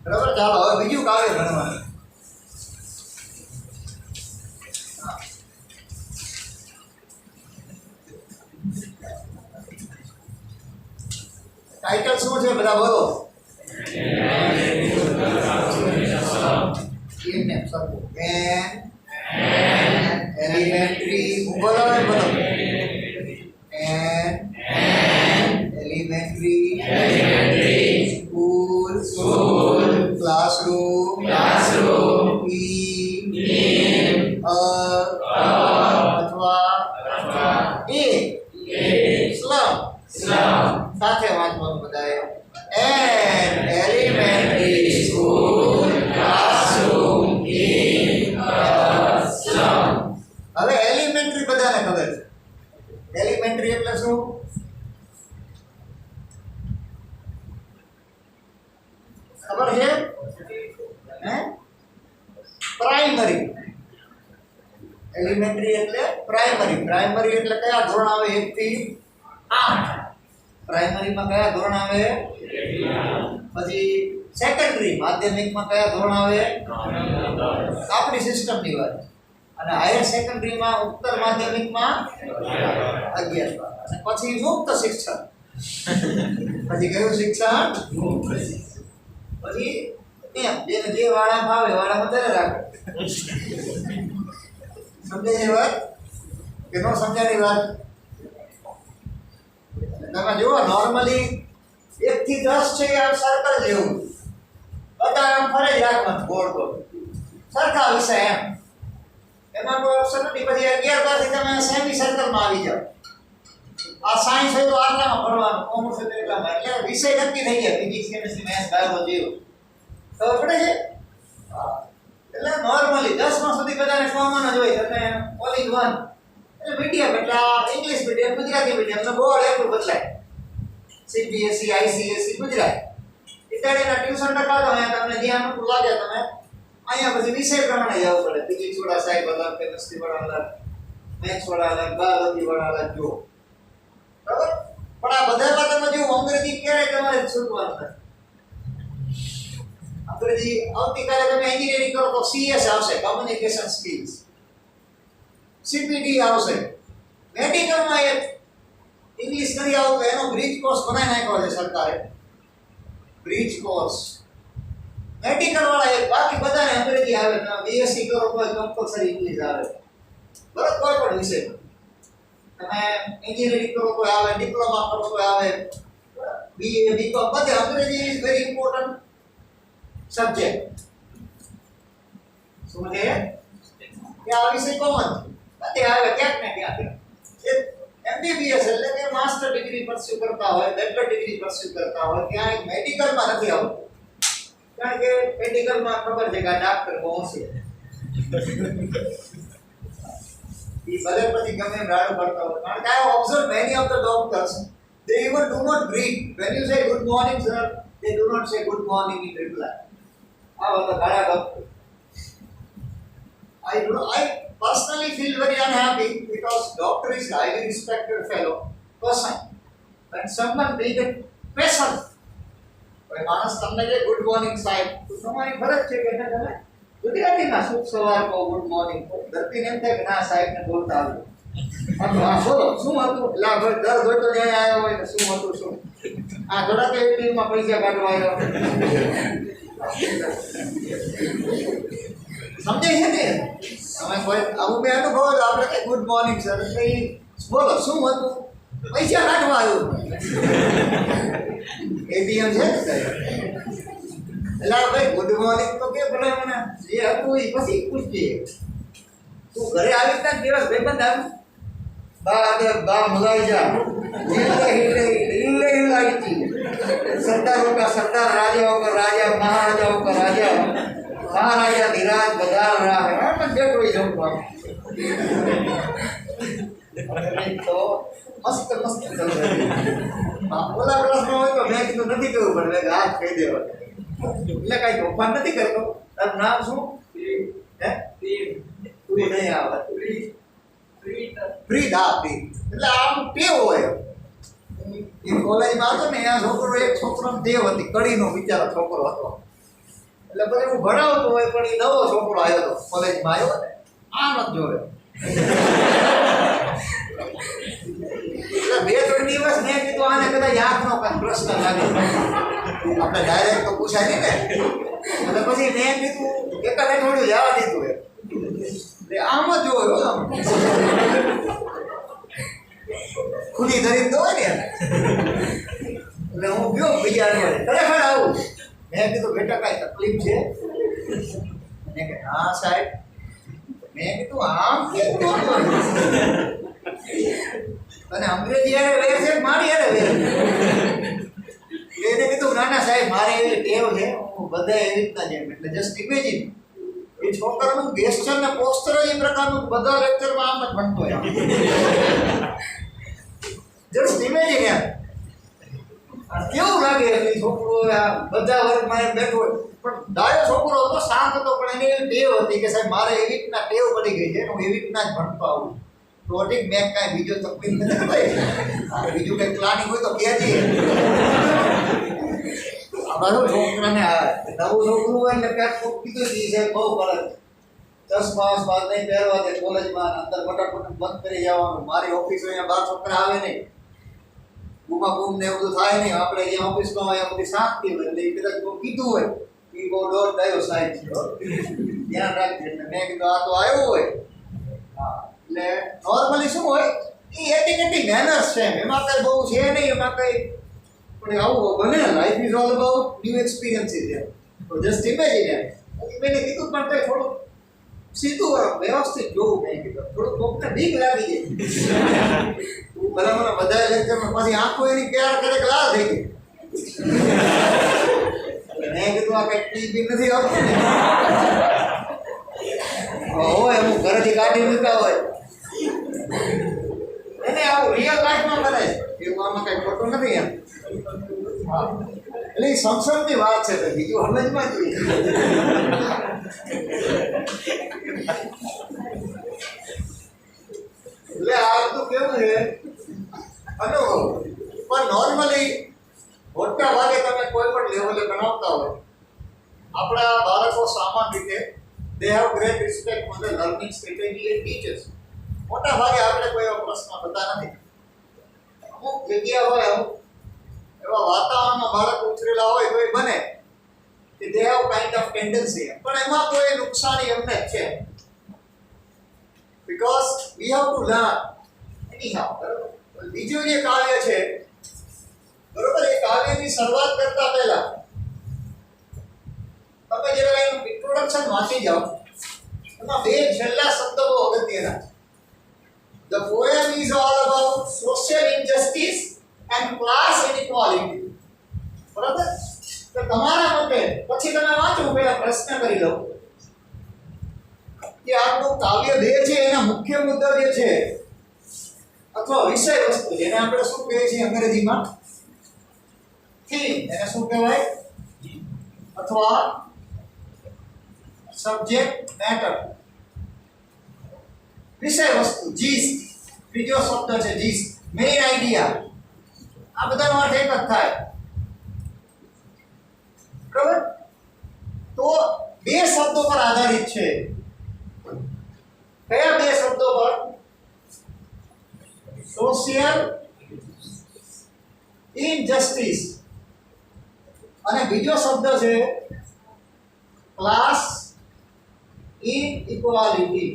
બરાબર ચાલો હવે બીજું કાવ્ય ભણવાનું. ટાઇટલ શું છે બધા બોલો. એલિમેન્ટરી બોલો બોલો elementary school classroom in અથવા a slum સાથે વાંચવાનું બધાએ an elementary school classroom in slum. હવે એલિમેન્ટરી બધાને ખબર છે. એલિમેન્ટરી એટલે શું? ખબર છે હે? પ્રાઇમરી. એલિમેન્ટરી એટલે પ્રાઇમરી એટલે કયા ધોરણ આવે 1 થી 8. પ્રાઇમરીમાં કયા ધોરણ આવે? પછી સેકન્ડરી માધ્યમિકમાં કયા ધોરણ આવે? આપણી સિસ્ટમની વાત. અને હાયર સેકન્ડરીમાં ઉત્તર માધ્યમિકમાં 11 અને પછી મુક્ત શિક્ષણ. પછી કયું શિક્ષણ? પછી એમ જે વાળા ભાવે વાળા વધારે રાખે. સમજે એ વાત કે નો સમજાની વાત? તમે જુઓ નોર્મલી 1 થી 10 છે આ સર્કલ જેવું બધા આમ ફરે જ રાખવાનું ગોળ ગોળ સરખા વિષય એમ. એમાં કોઈ ઓપ્શન નથી. પછી 11 થી તમે સેમી સર્કલમાં આવી જાઓ. આ સાયન્સ હોય તો આટલામાં ભણવાનું, કોમર્સ હોય તો એટલામાં. એટલે વિષય નક્કી થઈ ગયા ફિઝિક્સ કેમિસ્ટ્રી મેથ્સ બાયોલોજી. ખબર પડે છે? એટલે નોર્મલી 10મા સુધી બધાને કોમન જ હોય. તમે ઓલ ઇન વન એટલે મીડિયમ એટલે ઇંગ્લિશ મીડિયમ ગુજરાતી મીડિયમ નો બોર્ડ એટલું બદલાય. સીબીએસઈ આઈસીએસઈ ગુજરાત ઇત્યાદિના ટ્યુશન રખાતો અહીંયા તમને જ્યાં અનુકૂળ લાગે તમે અહીંયા પછી વિષય પ્રમાણે જવું પડે. ફિઝિક્સ વાળા સાહેબ અલગ, કેમિસ્ટ્રી વાળા અલગ, મેથ્સ વાળા અલગ, બાયોલોજી વાળા અલગ. જો બરાબર. પણ આ બધામાં તમે જો અંગ્રેજી ક્યારે તમારે છૂટવાનું નથી. અંગ્રેજી આવતીકાલે તમે એન્જિનિયરિંગ કરો તો સીએસ આવશે, કમ્યુનિકેશન સ્કિલ્સ. સીપીટી આવશે. મેડિકલમાં એક ઇંગ્લિશ કરી આવો તો એનો બ્રિજ કોર્સ બનાવી નાખ્યો છે સરકારે. બ્રિજ કોર્સ મેડિકલ વાળા એક. બાકી બધાને અંગ્રેજી આવે. બીએસસી કરો તો કમ્પલસરી ઇંગ્લિશ આવે. બરાબર. કોઈ પણ વિષય તમે એન્જિનિયરિંગ કરો તો આવે, ડિપ્લોમા કરો તો આવે, બીએ બીકોમ બધે અંગ્રેજી ઇઝ વેરી ઇમ્પોર્ટન્ટ સબ્જેક્ટ. શું છે કે આ વિષય કોમન બધે આવે ક્યાંક ને ક્યાંક. એમબીબીએસ એટલે કે માસ્ટર ડિગ્રી પરસ્યુ કરતા હોય, બેચલર ડિગ્રી પરસ્યુ કરતા હોય ત્યાં એક મેડિકલમાં નથી આવતું. કારણ કે મેડિકલમાં ખબર છે કે આ ડાક્ટર કોણ છે. એ ભલે પછી ગમે એમ રાડું કરતા હોય. કારણ કે I have observed many of the doctors, they even do not greet. When you say good morning sir, they do not say good morning in reply. આ બધા ઘણા doctor. I personally feel very unhappy because doctor is a highly respected fellow person. When someone being a patient, કોઈ માણસ તમને કે good morning સાહેબ તો તમારી ફરજ છે કે તમે ગુજરાતીમાં શુભ સવાર કહો, ગુડ મોર્નિંગ કહો. દર્દીને એમ થાય કે ના સાહેબને બોલતા આવડે. હા બોલો શું હતું? લા ભાઈ દર જોઈતો ન્યાય આવ્યો હોય ને શું હતું શું? આ થોડા કે એટીએમમાં પૈસા કાઢવા આવ્યો. સમજે છે ને? તમે કોઈ આવું બે અનુભવ તો આપણે કઈ ગુડ મોર્નિંગ સર એટલે બોલો શું હતું? પૈસા કાઢવા આવ્યું. એટીએમ છે ને એટલે ભાઈ ગુડ મોર્નિંગ તો કે ભલે મને જે હતું એ પછી પૂછીએ. તું ઘરે આવી રીતના દિવસ ભાઈબંધ આવ્યું बा मुलाइजा सरदारों का सरदार, राजाओं का राजा, महाराजाओं का राजा, महाराजा धीराज बदल रहा है। मैं देख रही हूँ तो मस्त मस्त चल रही है। बोला प्रश्न हो तो मैं तो नहीं कहूँ पर मैं आज कह दे એટલે કઈ તોફાન નથી કરતો. તારું નામ શું? હે તું નહીં આવે ફ્રી દા ફ્રી એટલે આમ ટેવ હોય. એ કોલેજમાં હતો ને ત્યાં છોકરો એક છોકરો ટેવ હતી, કડીનો બિચારો છોકરો હતો. એટલે પછી હું ભણાવતો હોય પણ એ નવો છોકરો આવ્યો હતો કોલેજમાં આવ્યો ને આમ જ જોયો. એટલે બે ત્રણ દિવસ મેં કીધું આને કદાચ આંખનો કાંઈ પ્રશ્ન લાગે, આપણે ડાયરેક્ટ તો પૂછાય નહીં ને. એટલે પછી મેં કીધું એક અઠવાડિયું જવા દીધું એમ આમ જ જોયો આમ ખુલી ધરી તો હોય ને. એટલે હું ગયો બીજા અઠવાડિયે ખરેખર આવું. મેં કીધું બેટા કાંઈ તકલીફ છે? મેં કે હા સાહેબ. મેં કીધું આમ કેમ અને અંગ્રેજી યારે વેર છે મારી યારે વેર. એને કીધું ના ના સાહેબ મારે એવી ટેવ છે, હું બધા એવી રીતના જેમ. એટલે જસ્ટ ઇમેજિન એ છોકરાનું ગેસ્ચર ને પોસ્ટર એ પ્રકારનું બધા લેક્ચરમાં આમ જ ભણતો હોય. જસ્ટ ઇમેજિન યાર કેવું લાગે એ છોકરો બધા વર્ગમાં એમ બેઠો હોય પણ ડાયો છોકરો હતો, શાંત હતો, પણ એની એવી ટેવ હતી કે સાહેબ મારે એવી રીતના ટેવ પડી ગઈ છે, હું એવી રીતના જ ભણતો આવું. તો ઠીક મેં કાંઈ બીજો તકલીફ નથી ભાઈ, બીજું કંઈ પ્લાનિંગ હોય તો કહેજે. અમારું છોકરાને નવું છોકરું હોય એટલે ક્યાંક કોક કીધું છે સાહેબ બહુ ફરક, 10 માસ બાદ નહીં પહેરવા દે કોલેજમાં, અંદર ફટાફટ બંધ કરી જવાનું. મારી ઓફિસ અહીંયા 12 છોકરા આવે નહીં, બૂમા બૂમ ને એવું થાય નહીં. આપણે જે ઓફિસમાં હોય બધી શાંતિ હોય એટલે એ કદાચ કોઈ કીધું હોય એ બહુ ડોટ ડાયો સાઈડ છે, ધ્યાન રાખજે. એટલે મેં કીધું આ તો આવ્યું હોય. હા એટલે નોર્મલી શું હોય એ એટીકેટી મેનર્સ છે, એમાં કંઈ બહુ છે નહીં, એમાં કંઈ પણ આવું બને. Life is all about new experiences છે. તો જસ્ટ ઇમેજિન મેં કીધું પણ કંઈ થોડું સીધું વ્યવસ્થિત જોવું. મેં કીધું થોડું કોકને બીક લાગી જાય. ભલે મને બધા લેક્ચરમાં પછી આંખો એની પ્યાર કરે કે લાલ થઈ ગઈ. મેં કીધું આ કંઈક ટીવી નથી આવતું ને હોય અમુક ઘરેથી કાઢી મૂક્યા હોય એને આવું રિયલ લાઈફમાં બને એવું આમાં કંઈ ખોટું નથી એમ. એટલે એ સંસદની વાત છે, બીજું સમજમાં જોઈએ. એટલે આ બધું કેવું છે અનુભવ. પણ નોર્મલી મોટા ભાગે તમે કોઈ પણ લેવલે ભણાવતા હોય આપણા બાળકો સામાન્ય રીતે they have great respect for the learning strategy and teachers. મોટા ભાગે આપણે કોઈ એવો પ્રશ્ન થતા નથી. અમુક જગ્યા હોય અમુક એવા વાતાવરણમાં બાળકો ઉછરેલા હોય તો એ બને કે they have kind of tendency, પણ એમાં કોઈ નુકસાની એમને જ છે. Because we have to learn anyhow. બરાબર. બીજું જે કાવ્ય છે બરોબર, એ કાવ્યની શરૂઆત કરતા પહેલા તમે જરા એનું ઇન્ટ્રોડક્શન વાંચી જાઓ. એમાં બે છેલ્લા શબ્દો બહુ અગત્યના છે. The poem is all about social injustice and class inequality. બરાબર. તો તમારા મતે પછી તમે વાંચો પહેલા પ્રશ્ન કરી લો કે આપણું કાવ્ય જે છે એના મુખ્ય મુદ્દા જે છે અથવા વિષય વસ્તુ જેને આપણે શું કહીએ છીએ અંગ્રેજીમાં થીમ, એને શું કહેવાય, અથવા સબ્જેક્ટ મેટર, વિષય વસ્તુ, જીસ, બીજો શબ્દ છે જીસ, મેઇન આઈડિયા. આ બધાનો અર્થ એક જ થાય. બરાબર. તો બે શબ્દો પર આધારિત છે. કયા બે શબ્દો પર? સોશિયલ ઇનજસ્ટિસ, અને બીજો શબ્દ છે ક્લાસ ઇનઇક્વાલિટી.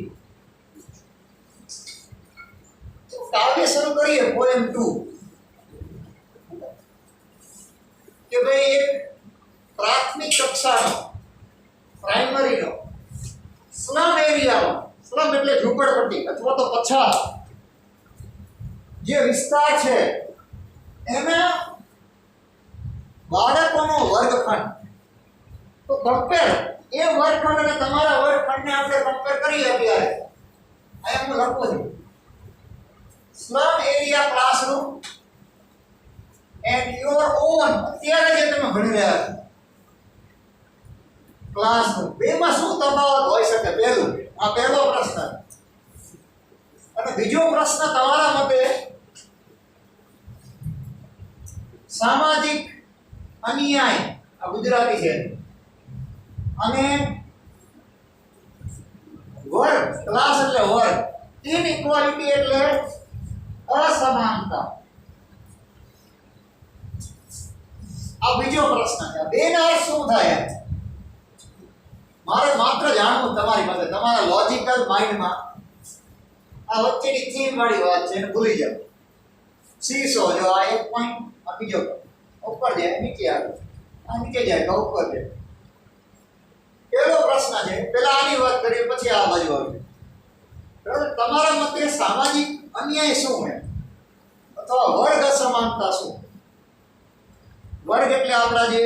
કાવ્ય શરૂ કરીએ પોએમ 2 કે ભાઈ એક પ્રાથમિક કક્ષાનો પ્રાઇમરીનો સ્લમ એરિયાનો, સ્લમ એટલે ઝૂંપડપટ્ટી અથવા તો પછાત જે વિસ્તાર છે એના બાળકોનો વર્ગખંડ. તો કમ્પેર એ વર્ગખંડ અને તમારા વર્ગખંડને આપણે કમ્પેર કરીએ અત્યારે. અહીંયા હું લખું છું slum area classroom and your own, અત્યારે જે તમે ભણી રહ્યા છો ક્લાસરૂમ, બેમાં શું તફાવત હોઈ શકે? પહેલું, આ પહેલો પ્રશ્ન. અને બીજો પ્રશ્ન તમારા મતે સામાજિક અન્યાય, આ ગુજરાતી છે, અને વર્ગ, ક્લાસ એટલે વર્ગ, ઇનઇક્વાલિટી એટલે અસમાનતા. આ બીજો પ્રશ્ન છે. બેના શું થાય? મારે માત્ર જાણવું તમારી પાસે, તમારા લોજિકલ માઇન્ડમાં આ વચ્ચેની થીમ વાળી વાત છે એને ભૂલી જાઓ. સીસો જો આ એક પોઈન્ટ, આ બીજો ઉપર જાય નીચે આવે, આ નીચે જાય તો ઉપર જાય. પહેલો પ્રશ્ન છે, પહેલા આની વાત કરીએ પછી આ બાજુ આવીએ. બરાબર? તમારા મતે સામાજિક અન્યાય શું છે અથવા વર્ગ અસમાનતા શું? વર્ગ એટલે આપણા જે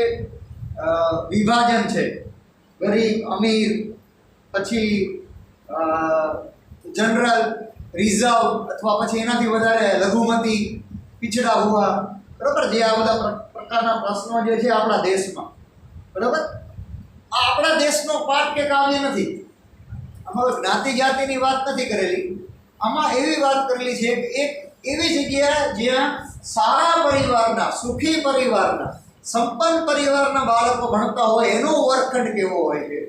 વિભાજન છે, ગરીબ અમીર, પછી જનરલ, રિઝર્વ, અથવા પછી એનાથી વધારે લઘુમતી, પીછડા હુઆ. બરાબર? જે આ બધા પ્રકારના પ્રશ્નો જે છે આપણા દેશમાં, બરાબર, આ આપણા દેશનો પાઠ કે કાવ્ય નથી. આમાં જ્ઞાતિ જાતિની વાત નથી કરેલી. આમાં એવી વાત કરેલી છે કે એક એવી જગ્યા જ્યાં સારા પરિવારના, સુખી પરિવારના, સંપન્ન પરિવારના બાળકો ભણતા હોય એનો વર્ગખંડ કેવો હોય છે,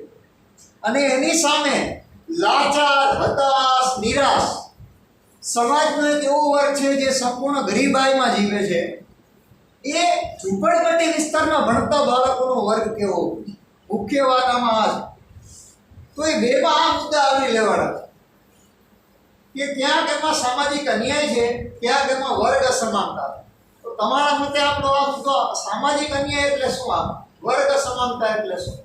અને એની સામે લાચાર, હતાશ, નિરાશ સમાજનો એક એવો વર્ગ છે જે સંપૂર્ણ ગરીબાઈમાં જીવે છે. એ ઝૂંપડપટ્ટી વિસ્તારમાં ભણતા બાળકોનો વર્ગ કેવો? મુખ્ય વાત આમાં આ છે. તો એ બેમાં આ મુદ્દા આવરી લેવાના કે ક્યાંક એમાં સામાજિક અન્યાય છે, ક્યાંક એમાં વર્ગ અસમાનતા. તો તમારા મતે આપણો આ મુદ્દો સામાજિક અન્યાય એટલે શું, આ વર્ગ અસમાનતા એટલે શું?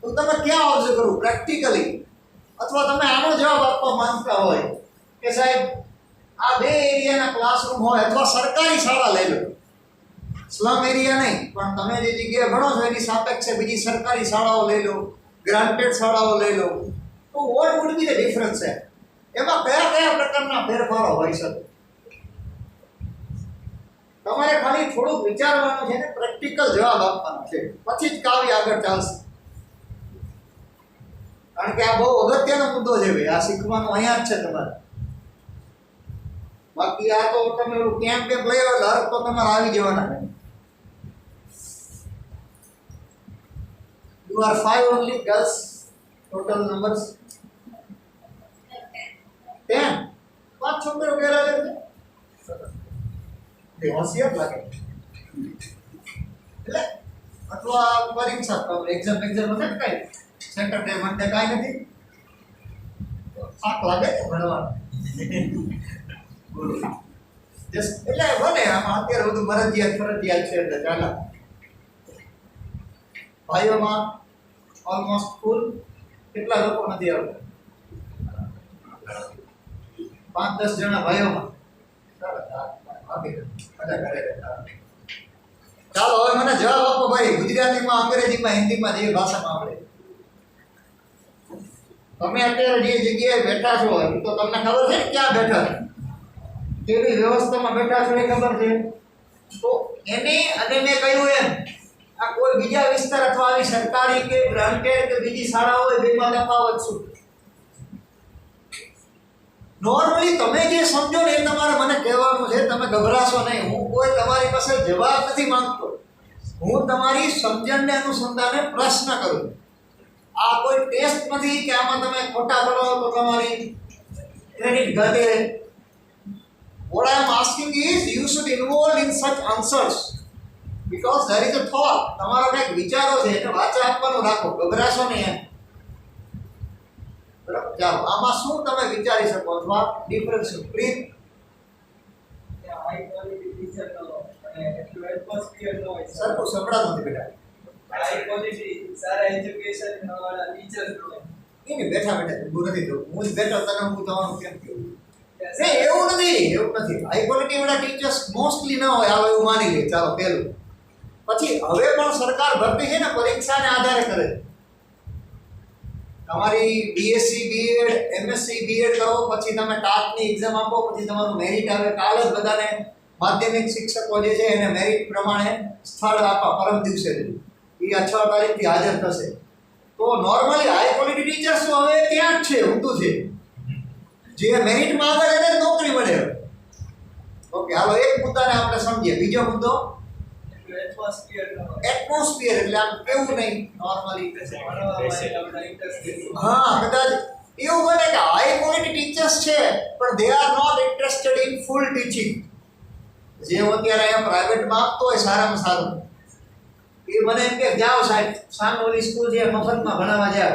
તો તમે ક્યાં ઓબ્ઝર્વ કરો પ્રેક્ટિકલી? અથવા તમે આનો જવાબ આપવા માંગતા હોય કે સાહેબ આ બે એરિયાના ક્લાસરૂમ હોય, અથવા સરકારી શાળા લઈ લો, સ્લમ એરિયા નહીં પણ તમે જે જગ્યાએ ભણો છો એની સાપેક્ષે બીજી સરકારી શાળાઓ લઈ લો, ગ્રાન્ટેડ શાળાઓ લઈ લો, તો what would be the difference છે? એમાં કયા કયા પ્રકારના ફેરફારો હોઈ શકે? તમારે ખાલી થોડુંક વિચારવાનું છે ને પ્રેક્ટિકલ જવાબ આપવાનો છે, પછી જ કાવ્ય આગળ ચાલશે. કારણ કે આ બહુ અગત્યનો મુદ્દો છે ભાઈ, આ શીખવાનું અહીંયા જ છે તમારે. બાકી આ તો તમે કેમ્પ લઈ આવ્યો એટલે હર તો તમારે આવી જવાના છે. You are 5 only girls, total numbers 10. 5 છોકરો ગેલા છે તે હોશિયાર લાગે. એટલે અથવા પરીક્ષા તમે એક્ઝામ નથી કઈ સેટરડે મંડે કાંઈ નથી, થાક લાગે છે ભણવાનું. એટલે બને આમાં અત્યારે બધું ફરજિયાત છે એટલે ચાલે. ભાઈઓમાં ઓલમોસ્ટ ફૂલ. કેટલા લોકો નથી આવતા? 5-10 જણા ભાઈઓમાં. ચાલો હવે મને જવાબ આપો ભાઈ, ગુજરાતીમાં, અંગ્રેજીમાં, હિન્દીમાં, જે ભાષામાં આવડે. તમે અત્યારે જે જગ્યાએ બેઠા છો તો તમને ખબર છે ને ક્યાં બેઠા છો, કેવી વ્યવસ્થામાં બેઠા છો એ ખબર છે? તો એને અને મેં કહ્યું એમ આ કોઈ બીજા વિસ્તાર અથવા આવી સરકારી કે ગ્રાન્ટેડ કે બીજી શાળાઓ હોય બેમાં તફાવત શું? નોર્મલી તમે જે સમજો ને એ તમારે મને કહેવાનું છે, તમે ગભરાશો નહીં. હું કોઈ તમારી પાસે જવાબ નથી માંગતો, હું તમારી સમજણને અનુસંધાને પ્રશ્ન કરું. આ કોઈ ટેસ્ટ નથી કે આમાં તમે ખોટા કરો તો તમારી ક્રેડિટ ઘટે What I am asking is you should involve in such answers because there is a thought. તમારો કંઈક વિચારો છે એને વાચા આપવાનું રાખો, ગભરાશો નહીં એમ. બરાબર, ચાલો આમાં શું તમે વિચારી શકો અથવા difference please. High quality teacher નો અને એટલું એટમોસ્ફિયર નો હોય. સર તો સંભળાતું નથી બેટા. હાઈ ક્વોલિટી સારા એજ્યુકેશન વાળા ટીચર્સ નો હોય. એને બેઠા બેઠા ઊભું નથી થયું. હું જ બેઠો તને ઊભું થવાનું કેમ કહ્યું? એવું નથી. હાઈ ક્વોલિટી વાળા ટીચર્સ મોસ્ટલી ન હોય, આવો એવું માની લે. ચાલો પહેલું. પછી હવે પણ સરકાર ભરતી છે ને પરીક્ષાને આધારે કરે. તમારી બીએસસી બીએડ એમએસસી બીએડ કરો, પછી તમે ટાટની એક્ઝામ આપો, પછી તમારું મેરિટ આવે. કાલ જ બધાને માધ્યમિક શિક્ષકો જે છે એને મેરિટ પ્રમાણે સ્થળ આપવા પરમ દિવસે એ 6 તારીખથી હાજર થશે. તો નોર્મલી હાઈ ક્વોલિટી ટીચર્સ તો હવે ત્યાં જ છે, ઊંધું છે. જે મેરિટમાં આગળ એને જ નોકરી મળે. ઓકે, હાલો એક મુદ્દાને આપણે સમજીએ. બીજો મુદ્દો એટમોસ્ફિયર નો હોય. એટમોસ્ફિયર એટલે આમ કેવું નહીં નોર્મલી. ભણવામાં હા, કદાચ એવું બને કે હાઈ ક્વોલિટી ટીચર્સ છે પણ they are not interested in full teaching. જે અત્યારે અહીંયા પ્રાઇવેટમાં આપતો હોય સારામાં સારું, એ મને એમ કે જાઓ સાહેબ સામે ઓલી સ્કૂલ છે મફતમાં ભણાવવા જાવ.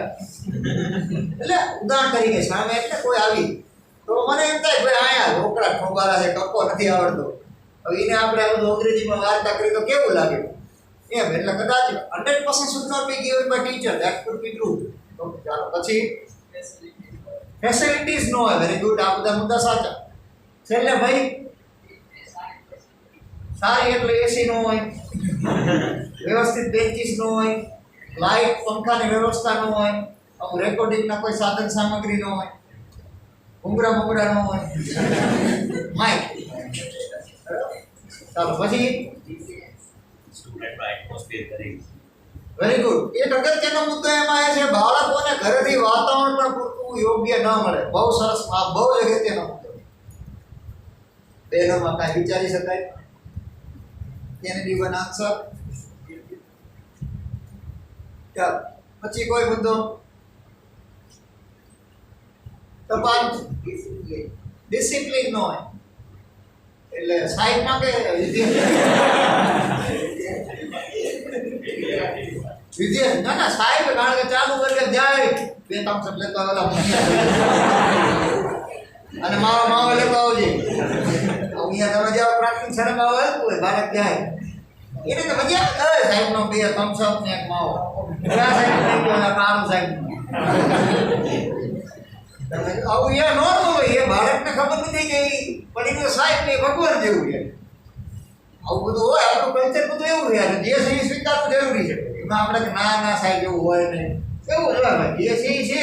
એટલે ઉદાહરણ તરીકે સામે એટલે કોઈ આવી તો મને એમ થાય ભાઈ અહીંયા ઢોકળા ઠોકારા છે, કક્કો નથી આવડતો. હવે એને આપણે આ બધું અંગ્રેજીમાં વાર્તા કરી તો કેવું લાગે એમ. એટલે કદાચ 100% should not be given by teacher. That could be true. Okay, ચાલો પછી ફેસિલિટીઝ નો હોય. વેરી ગુડ, આ બધા મુદ્દા સાચા. છેલ્લે ભાઈ સારી એટલે એસી નો હોય, વ્યવસ્થિત બેન્ચીસ નો હોય, લાઇટ પંખાની વ્યવસ્થા નો હોય, રેકોર્ડિંગના કોઈ સાધન સામગ્રી નો હોય, ઘૂંઘરા નો હોય, માઇક. ચાલો પછી વેરી ગુડ. એક અગત્યનો મુદ્દો એમાં એ છે બાળકોને ઘરેથી વાતાવરણ પણ પૂરતું યોગ્ય ન મળે. બહુ સરસ, આ બહુ જ અગત્યનો મુદ્દો. બહેનોમાં કાંઈ વિચારી શકાય? Can be one answer. ચાલો પછી કોઈ મુદ્દો? તપાસ ડિસિપ્લિન નો હોય એટલે સાહેબમાં કે વિદ્યાર્થી ના સાહેબ, કારણ કે ચાલુ વર્ગે જાય બે કામ લેતો અને મારો માવો લેતો આવજે. અહીંયા તમે જાઓ પ્રાથમિક શાળામાં આવે હોય બાળક જાય એને તો મજા સાહેબ નો બે થમ્સઅપ ને એક માવો. કાળું સાહેબ આવું યાર નોર્મલ હોય. એ બાળકને ખબર નથી કે પણ એનું સાહેબ ને ભગવાન જેવું છે. આવું બધું હોય. આપણું કલ્ચર બધું એવું છે. જે છે એ સ્વીકારવું જરૂરી છે. એમાં આપણે કે ના સાહેબ એવું હોય નહીં એવું ભાઈ. જે છે એ છે.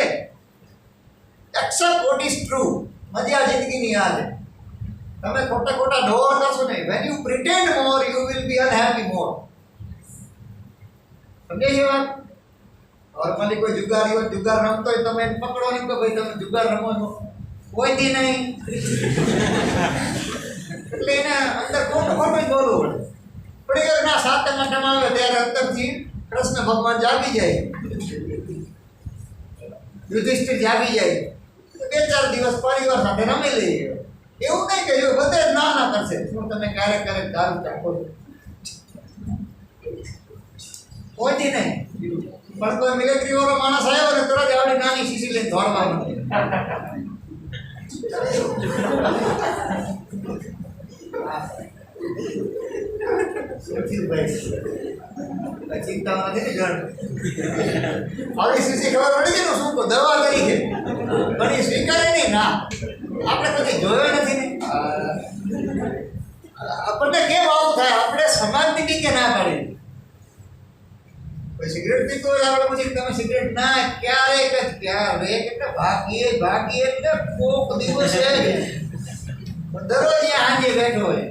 Accept what is true. મજા જિંદગીની યાદ. તમે ખોટા ઢોર કરશો નહીં. When you pretend more you will be unhappy more. સમજે છે વાત? નોર્મલી કોઈ જુગારી હોય, જુગાર રમતો હોય, તમે પકડો નહીં કે ભાઈ તમે જુગાર રમો છો, કોઈથી નહીં. એટલે એને અંદર ખોટું જ બોલવું પડે. પણ એ ના સાતમ આઠમ આવે ત્યારે અંદરથી કૃષ્ણ ભગવાન જાગી જાય, યુધિષ્ઠિર જાગી જાય. 2-4 દિવસ પરિવાર સાથે રમી લઈએ. એવું નહીં કે જો બધે જ ના કરશે. શું તમે ક્યારેક દારૂ ચાખો છો? કોઈથી નહીં. પણ કોઈ મિલિટરી વાળો માણસ આવ્યો ને તરત આવડી નાની શીશી લઈને દોડવાનું. ચિંતા નથી ને જણ આવી શીશી ખબર પડી ગઈ ને શું તો દવા તરીકે પણ એ સ્વીકારે નહીં. ના આપણે કદી જોયો નથી ને. આપણને કેમ આવું થાય? આપણે સમાજની ટીકે ના પાડી. સિગરેટ પીતો હોય આપણે પછી તમે સિગરેટ ના ક્યારે એટલે ભાગીએ એટલે કોક દિવસે દરરોજ હાંજે બેઠો હોય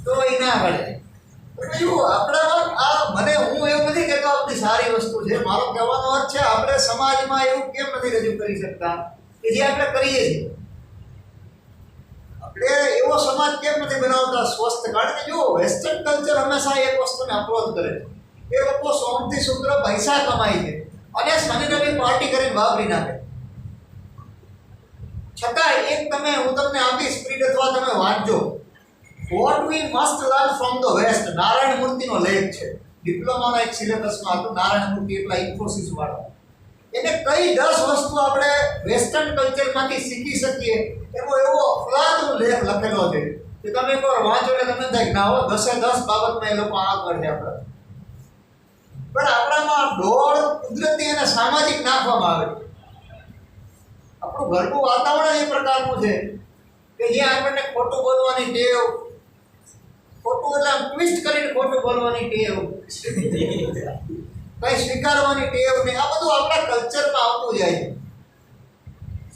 તો એ ના પડે. જુઓ આપણામાં આ મને હું એવું નથી કહેતો આપણી સારી વસ્તુ છે. મારો કહેવાનો અર્થ છે આપણે સમાજમાં એવું કેમ નથી રજૂ કરી શકતા કે જે આપણે કરીએ છીએ. આપણે એવો સમાજ કેમ નથી બનાવતા સ્વસ્થ? કારણ કે જુઓ વેસ્ટર્ન કલ્ચર હંમેશા એક વસ્તુને અપરોધ કરે છે. એ લોકો સોમથી શુક્ર પૈસા કમાય છે અને શનિ રવિ પાર્ટી કરીને વાપરી નાખે. 6 છતાંય એક હું તમને આપીશ સ્પીડ અથવા તમે વાંચજો. What we must learn from the west, Narayan મૂર્તિનો લેખ છે. ડિપ્લોમાના એક સિલેબસમાં હતું નારાયણ મૂર્તિ, એટલા ઇન્ફોસિસ વાળા. એને કઈ 10 વસ્તુ આપણે વેસ્ટર્ન કલ્ચરમાંથી શીખી શકીએ એવો ફલાદનો લેખ લખેલો છે કે તમે એકવાર વાંચો એટલે તમે થાય ના હો 10 બાબતમાં એ લોકો આગળ છે આપણે. પણ આપણામાં દોડ કુદરતી અને સામાજિક નાખવામાં આવે છે. આપણું ઘરનું વાતાવરણ એ પ્રકારનું છે કે જ્યાં આપણને ખોટું બોલવાની ટેવ, ખોટું એટલે ટ્વિસ્ટ કરીને ખોટું બોલવાની ટેવ, કઈ સ્વીકારવાની ટેવ ને આ બધું આપણા કલ્ચરમાં આવતું જાય છે.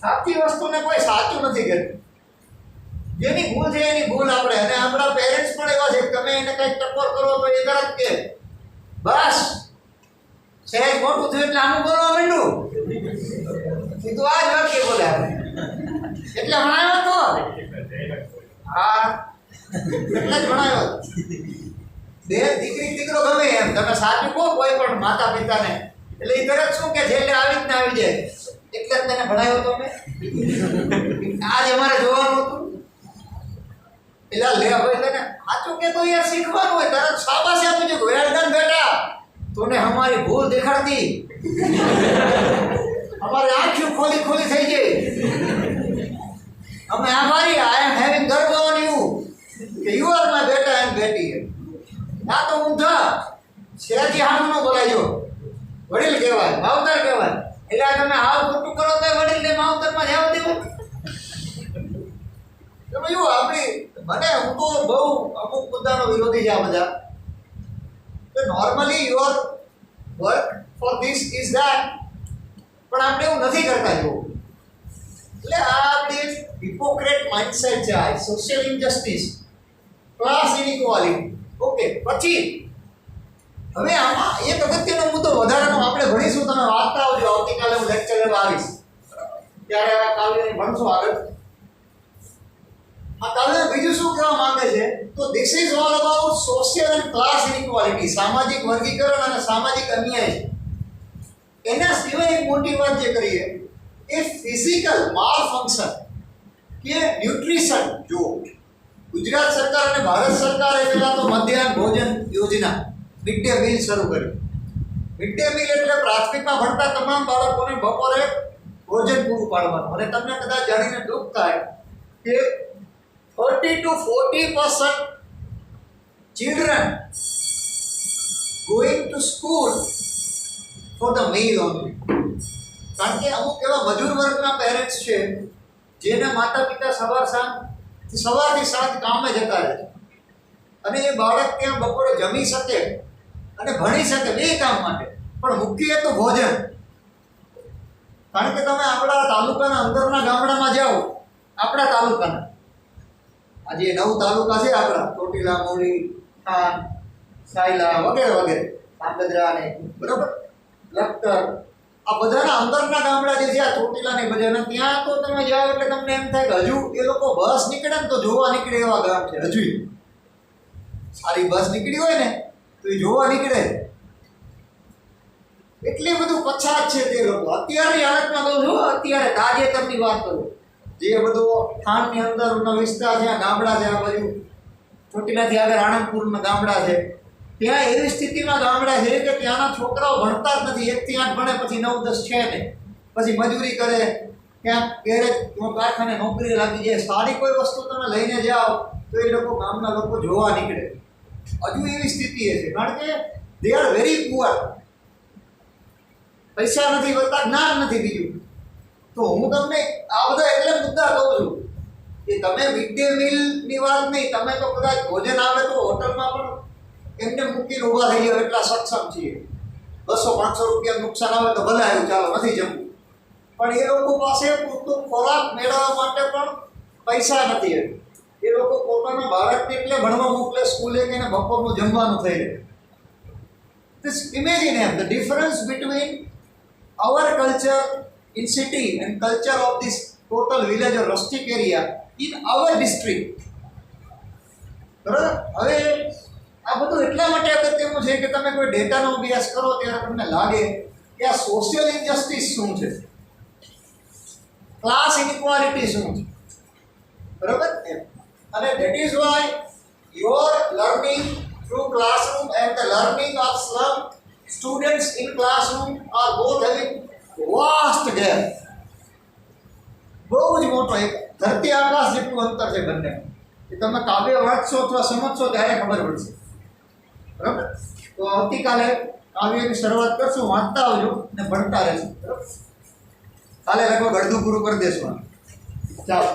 સાચી વસ્તુને કોઈ સાચું નથી કહેતું. જેની ભૂલ છે એની ભૂલ આપણે, અને આપણા પેરેન્ટ્સ પણ એવા છે તમે એને કંઈક ટકોર કરો તો એ તરત કે બસ સહેજ મોટું થયું એટલે આનું બોલવા માંડ્યું, સીધું આ જ વાક્ય બોલે એટલે ભણાયો તો હા એટલે જ ભણાયો. બે દીકરો ગમે એમ તમે સાચું કહો કોઈ પણ માતા પિતાને એટલે એ તરત શું કે છેલ્લે આવી જ ને આવી જાય એટલે જ તને ભણાયો તો અમે આજ અમારે જોવાનું હતું. એટલે લે ભાઈ તને સાચું કે તો યાર શીખવાનું હોય તરત શાબાશ આપી દીધું, વેલ ડન બેટા, તને અમારી ભૂલ દેખાડતી, અમારી આંખો ખોલી થઈ ગઈ, અમે આભારી, આઈ એમ હેવિંગ ગર્વ ઓન યુ કે યુ આર માય બેટા એન્ડ બેટી. આ તો ઊંધા શેરજી હાનું ન બોલાજો, વડીલ કહેવાય, માવતર કહેવાય. એટલે તમે હાવ ખોટું કરો તો વડીલને માવતરમાં જવા દેવો. તમે જુઓ આપણી હું તો બહુ અમુક મુદ્દાનો વિરોધી છે આ બધા. તો normally your work for this is that, પણ આપણે એવું નથી કરતા જુઓ. એટલે આ આપણી હિપોક્રેટ માઇન્ડસેટ છે, આ social injustice, class inequality. Okay, પછી હવે આમાં એક અગત્યનો મુદ્દો વધારાનો આપણે ભણીશું. તમે વાંચતા આવજો, આવતીકાલે હું લેક્ચર લેવા આવીશ ત્યારે આ કાવ્ય ભણશું આગળ. આ કાવ્ય બીજું શું કહેવા માંગે છે તો this is all about social and class inequality, સામાજિક વર્ગીકરણ અને સામાજિક અન્યાય છે. એના સિવાય એક મોટી વાત જે કરીએ એ ફિઝિકલ માલ ફંક્શન કે ન્યુટ્રિશન. જો ગુજરાત સરકાર અને ભારત સરકારે પહેલા તો મધ્યાહન ભોજન યોજના મિડ ડે મીલ શરૂ કરી. મિડ ડે મીલ એટલે પ્રાથમિકમાં ભણતા તમામ બાળકોને બપોરે ભોજન પૂરું પાડવાનું. અને તમને કદાચ જાણીને દુઃખ થાય કે 30 to 40% children going to school for the meal only. કારણ કે અમુક એવા મજૂર વર્ગના પેરેન્ટ્સ છે જેના માતા પિતા સવારથી સાંજ કામે જતા રહે અને એ બાળક ત્યાં બપોરે જમી શકે અને ભણી શકે, બે કામ માટે. પણ મુખ્ય તો ભોજન. કારણ કે તમે આપણા તાલુકાના અંદરના ગામડામાં જાઓ, આપણા તાલુકાના આજે 9 તાલુકા છે આપણા, ચોટીલા, મોડી, થાન, સાયલા વગેરે વગેરે, સાંગધ્રા ને બરોબર, લખતર, આ બધાના અંદરના ગામડા જે છે આ ચોટીલાની બજારના, ત્યાં તો તમે જાઓ એટલે તમને એમ થાય કે હજુ એ લોકો બસ નીકળે ને તો જોવા નીકળે એવા ગામ છે. હજુ સારી બસ નીકળી હોય ને તો એ જોવા નીકળે. એટલી બધું પછાત છે તે લોકો. અત્યારની હાલતમાં કહું છું, અત્યારે તાજેતરની વાત કરું, જે બધો થાનની અંદરના વિસ્તાર છે, ગામડા છે, આ બાજુ ચોટીલાથી આગળ આણંદપુરના ગામડા છે, ત્યાં એવી સ્થિતિમાં ગામડા છે કે ત્યાંના છોકરાઓ ભણતા જ નથી. 1 થી 8 ભણે, પછી 9, 10 છે ને, પછી મજૂરી કરે, ક્યાંક ગેરેજ કારખાને નોકરી લાગી જાય. સારી કોઈ વસ્તુ તમે લઈને જાઓ તો એ લોકો ગામના લોકો જોવા નીકળે. હજુ એવી સ્થિતિ છે કારણ કે દે આર વેરી પુઅર. પૈસા નથી વધતા, જ્ઞાન નથી બીજું. તો હું તમને આ બધા એટલે મુદ્દા કહું છું કે તમે મિડ ડે મીલની વાત નહીં, તમે તો કદાચ ભોજન આવે તો હોટલમાં પણ એમને મૂકીને ઊભા થઈ જાવ એટલા સક્ષમ છીએ. 200-500 રૂપિયા નુકસાન આવે તો ભલે આવ્યું, ચાલો નથી જમવું. પણ એ લોકો પાસે પૂરતો ખોરાક મેળવવા માટે પણ પૈસા નથી. એ લોકો પોતાના બાળકને એટલે ભણવા મોકલે સ્કૂલે કે એને બપોરનું જમવાનું થઈ રહે. Just imagine the difference between our culture in city and culture of this total village or rustic area in our district. બરાબર? હવે આ બધું એટલા માટે અગત્યનું છે કે તમે કોઈ ડેટાનો અભ્યાસ કરો ત્યારે તમને લાગે કે આ સોશિયલ ઇનજસ્ટિસ શું છે. ક્લાસ ઇનઇક્વાલિટી શું છે, બરોબર એમ. અને that is why your learning through classroom and the learning of some students in classroom are both having vast gap. બહુ જ મોટો એક ધરતી આકાશ જેટલું અંતર છે બંને. એ તમે કાવ્ય વાંચશો અથવા સમજશો ત્યારે ખબર પડશે, બરાબર. તો આવતીકાલે કાવ્યની શરૂઆત કરશું, વાંચતા આવજો અને ભણતા રહેશું, બરાબર. કાલે લગભગ અડધું પૂરું કરી દેશું. ચાલો.